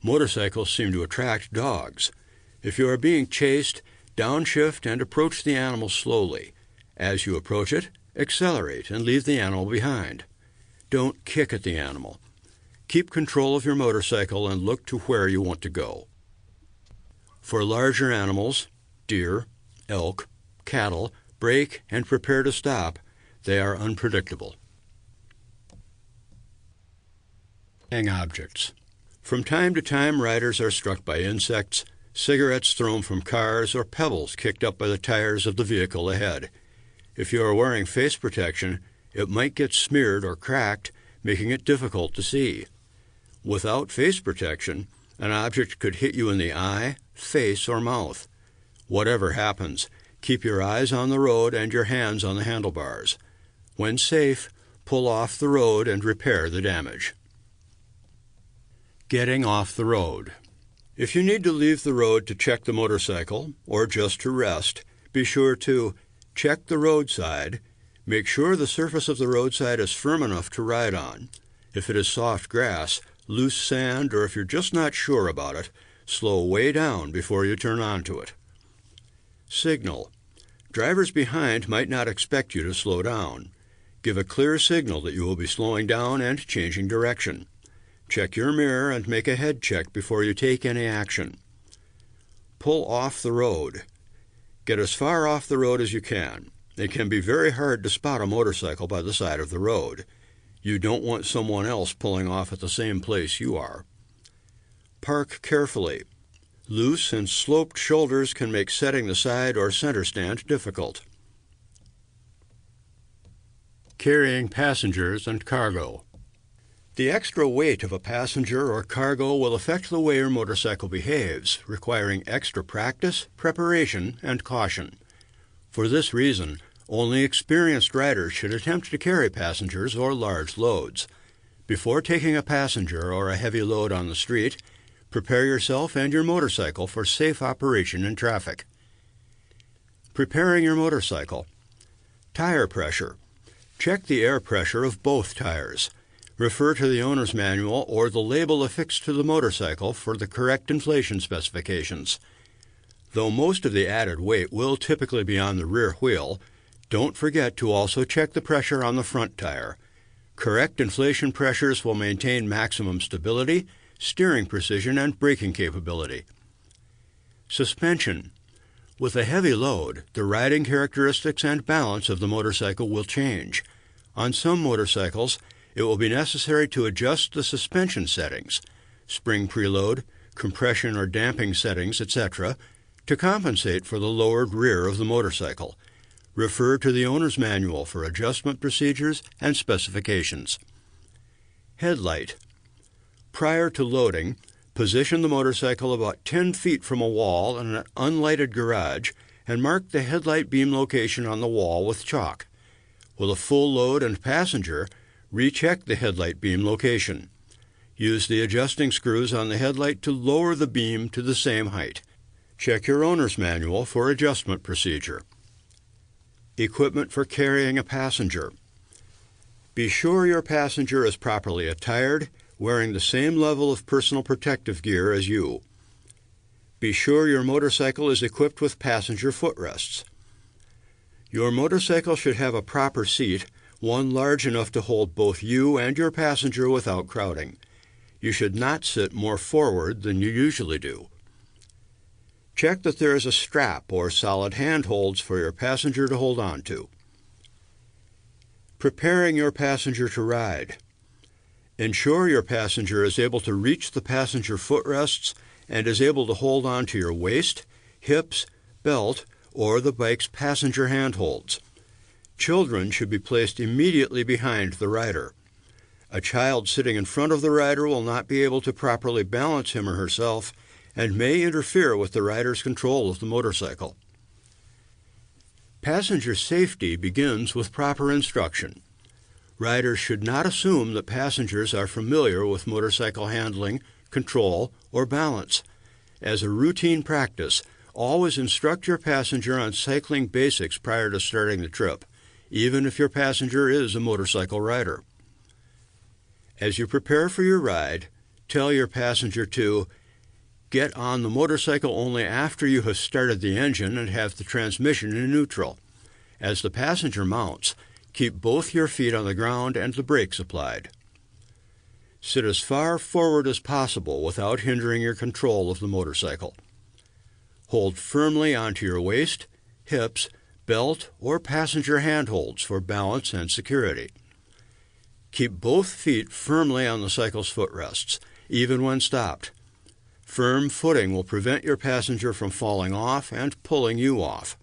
Motorcycles seem to attract dogs. If you are being chased, downshift and approach the animal slowly. As you approach it, accelerate and leave the animal behind. Don't kick at the animal. Keep control of your motorcycle and look to where you want to go. For larger animals, deer, elk, cattle, brake and prepare to stop. They are unpredictable. Objects. From time to time, riders are struck by insects, cigarettes thrown from cars, or pebbles kicked up by the tires of the vehicle ahead. If you are wearing face protection, it might get smeared or cracked, making it difficult to see. Without face protection, an object could hit you in the eye, face, or mouth. Whatever happens, keep your eyes on the road and your hands on the handlebars. When safe, pull off the road and repair the damage. Getting off the road. If you need to leave the road to check the motorcycle, or just to rest, be sure to check the roadside. Make sure the surface of the roadside is firm enough to ride on. If it is soft grass, loose sand, or if you're just not sure about it, slow way down before you turn onto it. Signal. Drivers behind might not expect you to slow down. Give a clear signal that you will be slowing down and changing direction. Check your mirror and make a head check before you take any action. Pull off the road. Get as far off the road as you can. It can be very hard to spot a motorcycle by the side of the road. You don't want someone else pulling off at the same place you are. Park carefully. Loose and sloped shoulders can make setting the side or center stand difficult. Carrying passengers and cargo. The extra weight of a passenger or cargo will affect the way your motorcycle behaves, requiring extra practice, preparation, and caution. For this reason, only experienced riders should attempt to carry passengers or large loads. Before taking a passenger or a heavy load on the street, Prepare yourself and your motorcycle for safe operation in traffic. Preparing your motorcycle. Tire pressure. Check the air pressure of both tires. Refer to the owner's manual or the label affixed to the motorcycle for the correct inflation specifications. Though most of the added weight will typically be on the rear wheel, don't forget to also check the pressure on the front tire. Correct inflation pressures will maintain maximum stability, steering precision, and braking capability. Suspension. With a heavy load, the riding characteristics and balance of the motorcycle will change. On some motorcycles, it will be necessary to adjust the suspension settings, spring preload, compression or damping settings, etc., to compensate for the lowered rear of the motorcycle. Refer to the owner's manual for adjustment procedures and specifications. Headlight. Prior to loading, position the motorcycle about 10 feet from a wall in an unlighted garage and mark the headlight beam location on the wall with chalk. With a full load and passenger, recheck the headlight beam location. Use the adjusting screws on the headlight to lower the beam to the same height. Check your owner's manual for adjustment procedure. Equipment for carrying a passenger. Be sure your passenger is properly attired, wearing the same level of personal protective gear as you. Be sure your motorcycle is equipped with passenger footrests. Your motorcycle should have a proper seat, one large enough to hold both you and your passenger without crowding. You should not sit more forward than you usually do. Check that there is a strap or solid handholds for your passenger to hold on to. Preparing your passenger to ride. Ensure your passenger is able to reach the passenger footrests and is able to hold on to your waist, hips, belt, or the bike's passenger handholds. Children should be placed immediately behind the rider. A child sitting in front of the rider will not be able to properly balance him or herself and may interfere with the rider's control of the motorcycle. Passenger safety begins with proper instruction. Riders should not assume that passengers are familiar with motorcycle handling, control, or balance. As a routine practice, always instruct your passenger on cycling basics prior to starting the trip, even if your passenger is a motorcycle rider. As you prepare for your ride, tell your passenger to get on the motorcycle only after you have started the engine and have the transmission in neutral. As the passenger mounts, keep both your feet on the ground and the brakes applied. Sit as far forward as possible without hindering your control of the motorcycle. Hold firmly onto your waist, hips, belt, or passenger handholds for balance and security. Keep both feet firmly on the cycle's footrests, even when stopped. Firm footing will prevent your passenger from falling off and pulling you off.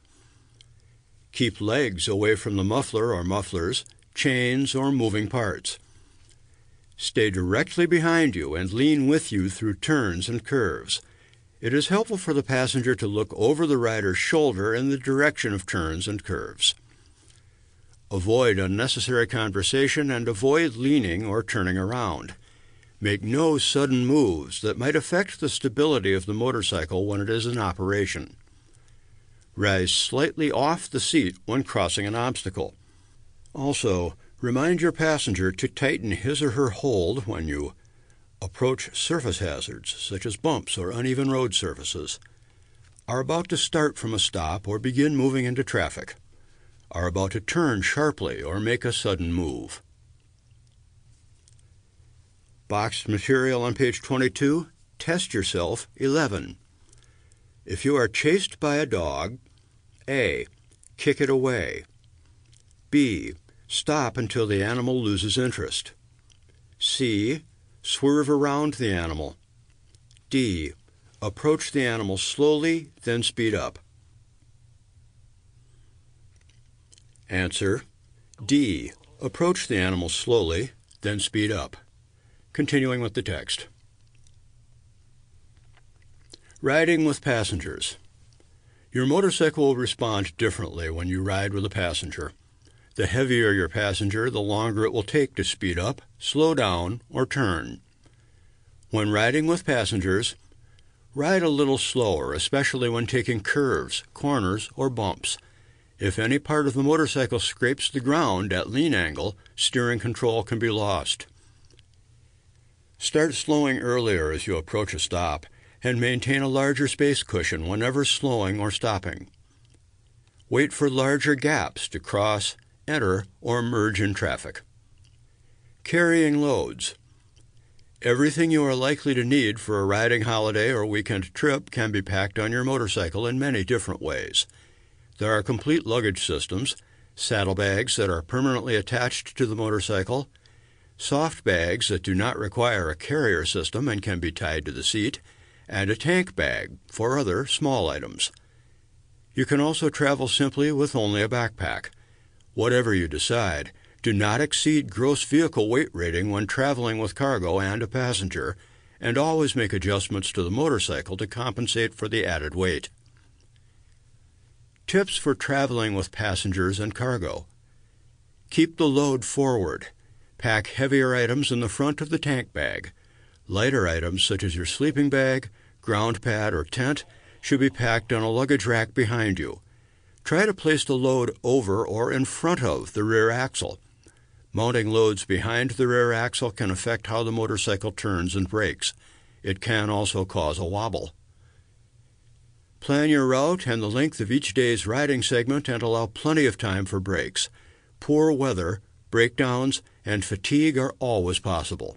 Keep legs away from the muffler or mufflers, chains, or moving parts. Stay directly behind you and lean with you through turns and curves. It is helpful for the passenger to look over the rider's shoulder in the direction of turns and curves. Avoid unnecessary conversation and avoid leaning or turning around. Make no sudden moves that might affect the stability of the motorcycle when it is in operation. Rise slightly off the seat when crossing an obstacle. Also, remind your passenger to tighten his or her hold when you approach surface hazards, such as bumps or uneven road surfaces, are about to start from a stop or begin moving into traffic, are about to turn sharply or make a sudden move. Boxed material on page 22, Test Yourself 11. If you are chased by a dog, A. Kick it away. B. Stop until the animal loses interest. C. Swerve around the animal. D. Approach the animal slowly, then speed up. Answer: D. Approach the animal slowly, then speed up. Continuing with the text. Riding with passengers. Your motorcycle will respond differently when you ride with a passenger. The heavier your passenger, the longer it will take to speed up, slow down, or turn. When riding with passengers, Ride a little slower, especially when taking curves, corners, or bumps. If any part of the motorcycle scrapes the ground at lean angle, steering control can be lost. Start slowing earlier as you approach a stop, and maintain a larger space cushion whenever slowing or stopping. Wait for larger gaps to cross, enter, or merge in traffic. Carrying loads. Everything you are likely to need for a riding holiday or weekend trip can be packed on your motorcycle in many different ways. There are complete luggage systems, saddlebags that are permanently attached to the motorcycle, soft bags that do not require a carrier system and can be tied to the seat, and a tank bag for other small items. You can also travel simply with only a backpack. Whatever you decide, do not exceed gross vehicle weight rating when traveling with cargo and a passenger, and always make adjustments to the motorcycle to compensate for the added weight. Tips for traveling with passengers and cargo. Keep the load forward. Pack heavier items in the front of the tank bag. Lighter items such as your sleeping bag, ground pad, or tent should be packed on a luggage rack behind you. Try to place the load over or in front of the rear axle. Mounting loads behind the rear axle can affect how the motorcycle turns and brakes. It can also cause a wobble. Plan your route and the length of each day's riding segment and allow plenty of time for breaks. Poor weather, breakdowns, and fatigue are always possible.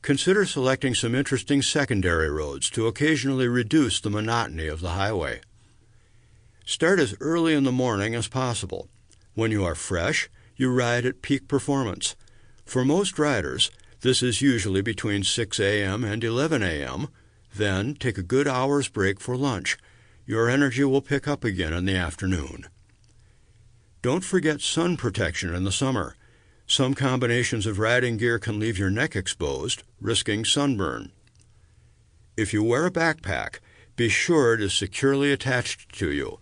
Consider selecting some interesting secondary roads to occasionally reduce the monotony of the highway. Start as early in the morning as possible. When you are fresh, you ride at peak performance. For most riders, this is usually between 6 a.m. and 11 a.m. Then take a good hour's break for lunch. Your energy will pick up again in the afternoon. Don't forget sun protection in the summer. Some combinations of riding gear can leave your neck exposed, risking sunburn. If you wear a backpack, be sure it is securely attached to you.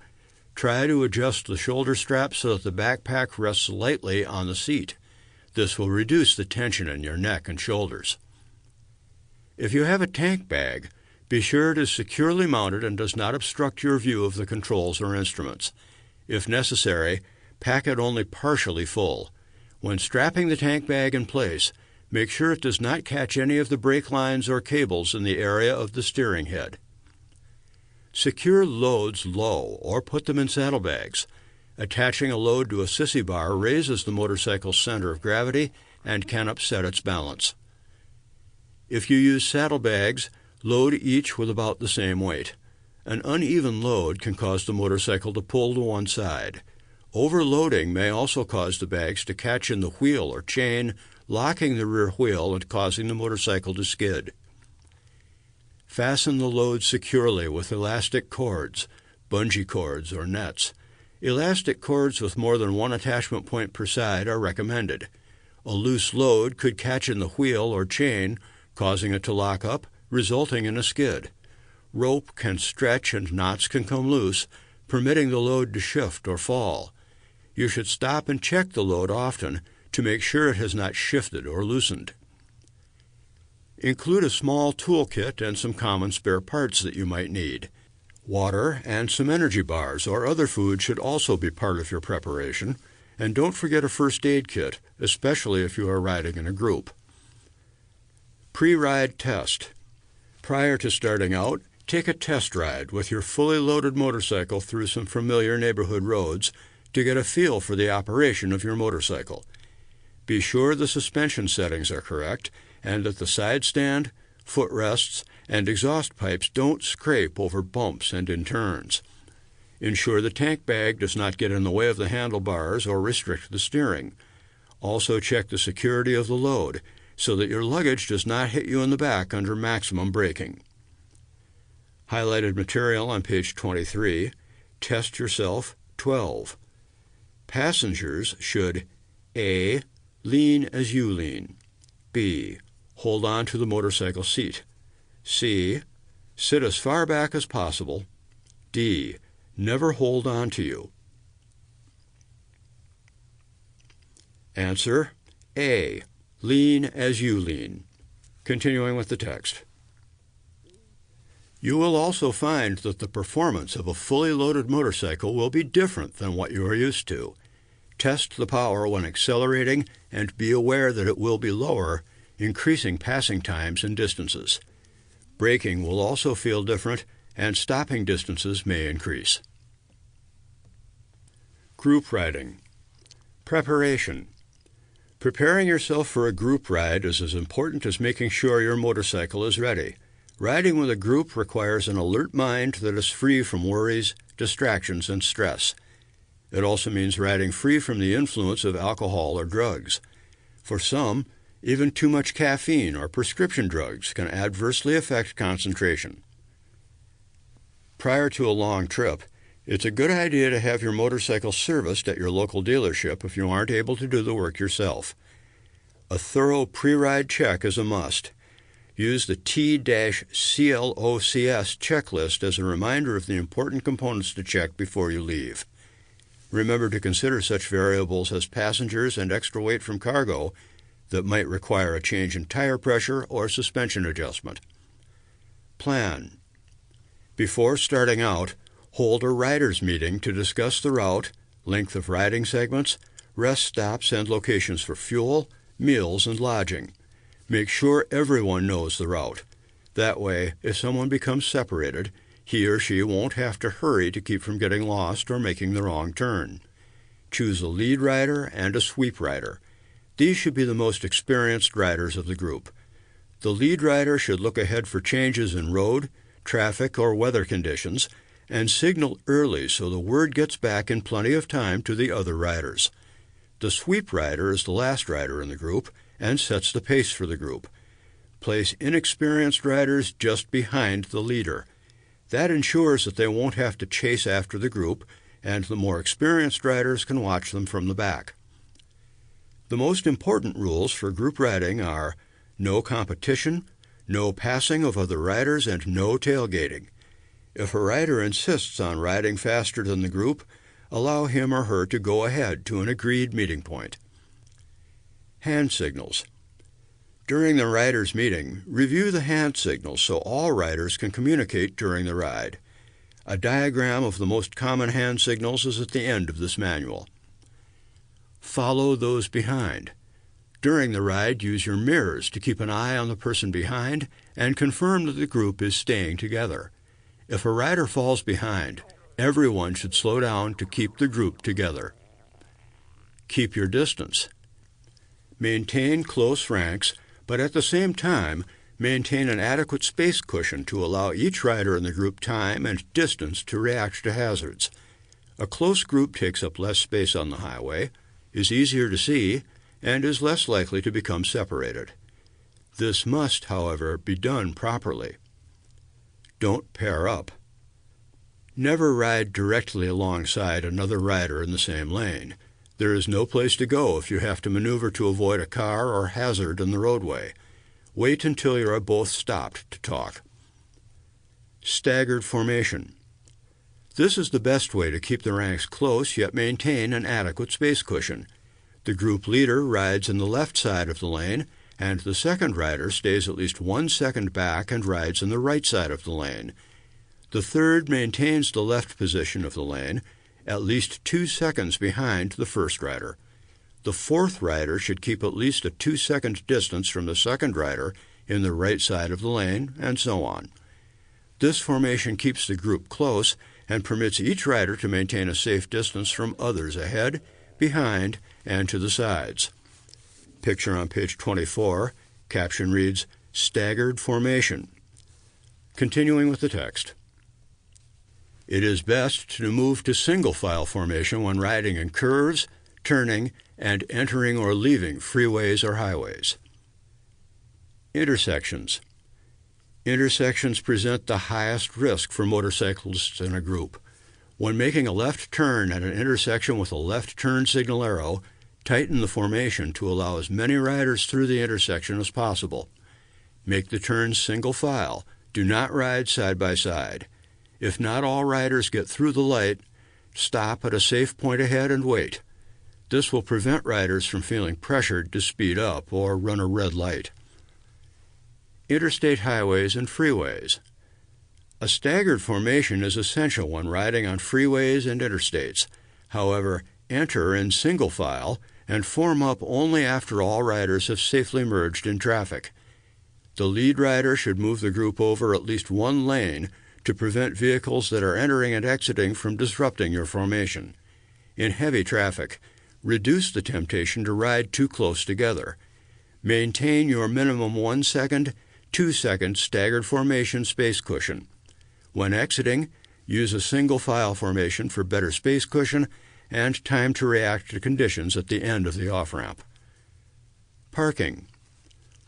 Try to adjust the shoulder strap so that the backpack rests lightly on the seat. This will reduce the tension in your neck and shoulders. If you have a tank bag, be sure it is securely mounted and does not obstruct your view of the controls or instruments. If necessary, pack it only partially full. When strapping the tank bag in place, make sure it does not catch any of the brake lines or cables in the area of the steering head. Secure loads low or put them in saddlebags. Attaching a load to a sissy bar raises the motorcycle's center of gravity and can upset its balance. If you use saddlebags, load each with about the same weight. An uneven load can cause the motorcycle to pull to one side. Overloading may also cause the bags to catch in the wheel or chain, locking the rear wheel and causing the motorcycle to skid. Fasten the load securely with elastic cords, bungee cords, or nets. Elastic cords with more than one attachment point per side are recommended. A loose load could catch in the wheel or chain, causing it to lock up, resulting in a skid. Rope can stretch and knots can come loose, permitting the load to shift or fall. You should stop and check the load often to make sure it has not shifted or loosened. Include a small toolkit and some common spare parts that you might need. Water and some energy bars or other food should also be part of your preparation, and don't forget a first aid kit, especially if you are riding in a group. Pre-ride test. Prior to starting out, take a test ride with your fully loaded motorcycle through some familiar neighborhood roads to get a feel for the operation of your motorcycle. Be sure the suspension settings are correct and that the side stand, footrests, and exhaust pipes don't scrape over bumps and in turns. Ensure the tank bag does not get in the way of the handlebars or restrict the steering. Also check the security of the load so that your luggage does not hit you in the back under maximum braking. Highlighted material on page 23, Test Yourself 12. Passengers should A. Lean as you lean. B. Hold on to the motorcycle seat. C. Sit as far back as possible. D. Never hold on to you. Answer A. Lean as you lean. Continuing with the text. You will also find that the performance of a fully loaded motorcycle will be different than what you are used to. Test the power when accelerating and be aware that it will be lower, increasing passing times and distances. Braking will also feel different, and stopping distances may increase. Group riding. Preparation. Preparing yourself for a group ride is as important as making sure your motorcycle is ready. Riding with a group requires an alert mind that is free from worries, distractions, and stress. It also means riding free from the influence of alcohol or drugs. For some, even too much caffeine or prescription drugs can adversely affect concentration. Prior to a long trip, it's a good idea to have your motorcycle serviced at your local dealership if you aren't able to do the work yourself. A thorough pre-ride check is a must. Use the T-CLOCS checklist as a reminder of the important components to check before you leave. Remember to consider such variables as passengers and extra weight from cargo that might require a change in tire pressure or suspension adjustment. Plan. Before starting out, hold a riders' meeting to discuss the route, length of riding segments, rest stops and locations for fuel, meals, and lodging. Make sure everyone knows the route. That way, if someone becomes separated, he or she won't have to hurry to keep from getting lost or making the wrong turn. Choose a lead rider and a sweep rider. These should be the most experienced riders of the group. The lead rider should look ahead for changes in road, traffic, or weather conditions, and signal early so the word gets back in plenty of time to the other riders. The sweep rider is the last rider in the group and sets the pace for the group. Place inexperienced riders just behind the leader. That ensures that they won't have to chase after the group, and the more experienced riders can watch them from the back. The most important rules for group riding are no competition, no passing of other riders, and no tailgating. If a rider insists on riding faster than the group, allow him or her to go ahead to an agreed meeting point. Hand signals. During the riders' meeting, review the hand signals so all riders can communicate during the ride. A diagram of the most common hand signals is at the end of this manual. Follow those behind. During the ride, use your mirrors to keep an eye on the person behind and confirm that the group is staying together. If a rider falls behind, everyone should slow down to keep the group together. Keep your distance. Maintain close ranks, but at the same time, maintain an adequate space cushion to allow each rider in the group time and distance to react to hazards. A close group takes up less space on the highway, is easier to see, and is less likely to become separated. This must, however, be done properly. Don't pair up. Never ride directly alongside another rider in the same lane. There is no place to go if you have to maneuver to avoid a car or hazard in the roadway. Wait until you are both stopped to talk. Staggered formation. This is the best way to keep the ranks close yet maintain an adequate space cushion. The group leader rides in the left side of the lane, and the second rider stays at least 1 second back and rides in the right side of the lane. The third maintains the left position of the lane, at least 2 seconds behind the first rider. The fourth rider should keep at least a 2-second distance from the second rider in the right side of the lane, and so on. This formation keeps the group close and permits each rider to maintain a safe distance from others ahead, behind, and to the sides. Picture on page 24, caption reads, Staggered formation. Continuing with the text. It is best to move to single-file formation when riding in curves, turning, and entering or leaving freeways or highways. Intersections. Intersections present the highest risk for motorcyclists in a group. When making a left turn at an intersection with a left turn signal arrow, tighten the formation to allow as many riders through the intersection as possible. Make the turns single file. Do not ride side by side. If not all riders get through the light, stop at a safe point ahead and wait. This will prevent riders from feeling pressured to speed up or run a red light. Interstate highways and freeways. A staggered formation is essential when riding on freeways and interstates. However, enter in single file and form up only after all riders have safely merged in traffic. The lead rider should move the group over at least one lane to prevent vehicles that are entering and exiting from disrupting your formation. In heavy traffic, reduce the temptation to ride too close together. Maintain your minimum 1 second, 2 second staggered formation space cushion. When exiting, use a single file formation for better space cushion and time to react to conditions at the end of the off-ramp. Parking.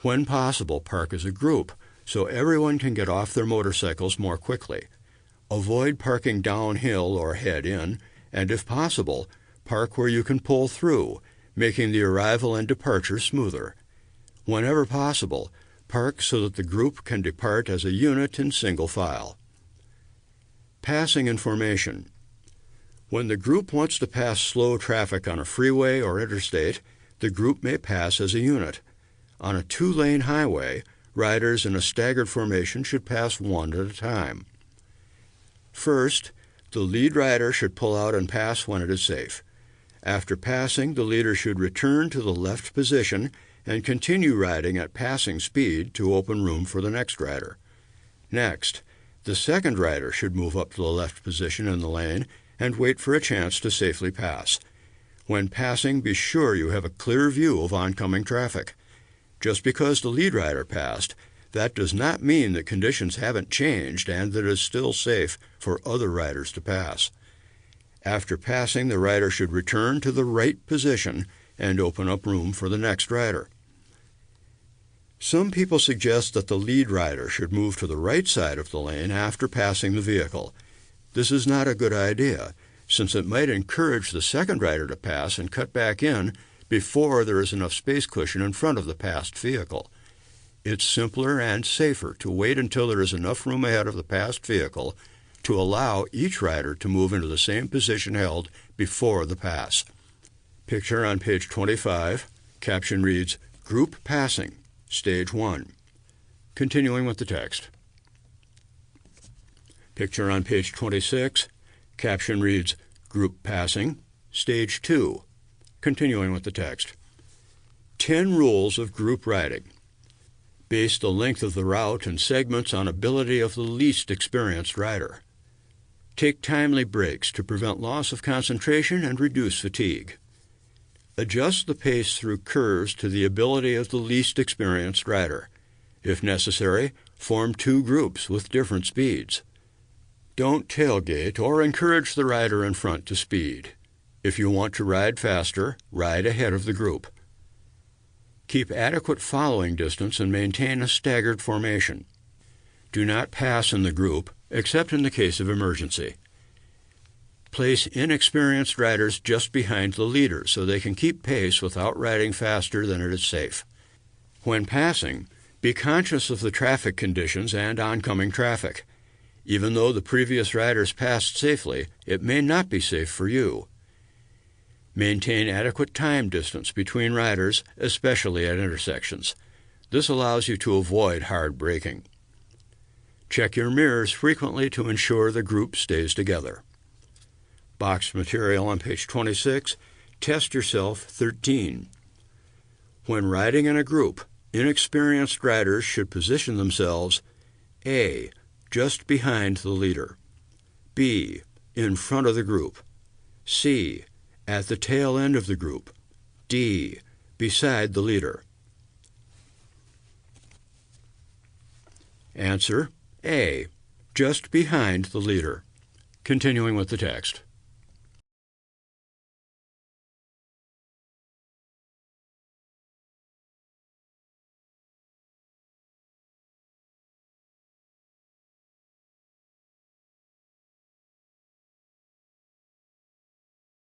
When possible, park as a group so everyone can get off their motorcycles more quickly. Avoid parking downhill or head-in, and if possible, park where you can pull through, making the arrival and departure smoother. Whenever possible, park so that the group can depart as a unit in single file. Passing in formation. When the group wants to pass slow traffic on a freeway or interstate, the group may pass as a unit. On a 2-lane highway, riders in a staggered formation should pass one at a time. First, the lead rider should pull out and pass when it is safe. After passing, the leader should return to the left position and continue riding at passing speed to open room for the next rider. Next, the second rider should move up to the left position in the lane and wait for a chance to safely pass. When passing, be sure you have a clear view of oncoming traffic. Just because the lead rider passed, that does not mean that conditions haven't changed and that it is still safe for other riders to pass. After passing, the rider should return to the right position and open up room for the next rider. Some people suggest that the lead rider should move to the right side of the lane after passing the vehicle. This is not a good idea, since it might encourage the second rider to pass and cut back in before there is enough space cushion in front of the passed vehicle. It's simpler and safer to wait until there is enough room ahead of the passed vehicle to allow each rider to move into the same position held before the pass. Picture on page 25. Caption reads, Group Passing, Stage 1. Continuing with the text. Picture on page 26. Caption reads, Group Passing, Stage 2. Continuing with the text. 10 rules of group riding. Base the length of the route and segments on ability of the least experienced rider. Take timely breaks to prevent loss of concentration and reduce fatigue. Adjust the pace through curves to the ability of the least experienced rider. If necessary, form 2 groups with different speeds. Don't tailgate or encourage the rider in front to speed. If you want to ride faster, ride ahead of the group. Keep adequate following distance and maintain a staggered formation. Do not pass in the group, except in the case of emergency. Place inexperienced riders just behind the leader so they can keep pace without riding faster than it is safe. When passing, be conscious of the traffic conditions and oncoming traffic. Even though the previous riders passed safely, it may not be safe for you. Maintain adequate time distance between riders, especially at intersections. This allows you to avoid hard braking. Check your mirrors frequently to ensure the group stays together. Boxed material on page 26. Test yourself 13. When riding in a group, inexperienced riders should position themselves A. Just behind the leader. B. In front of the group. C. At the tail end of the group. D. Beside the leader. Answer: A. Just behind the leader. Continuing with the text.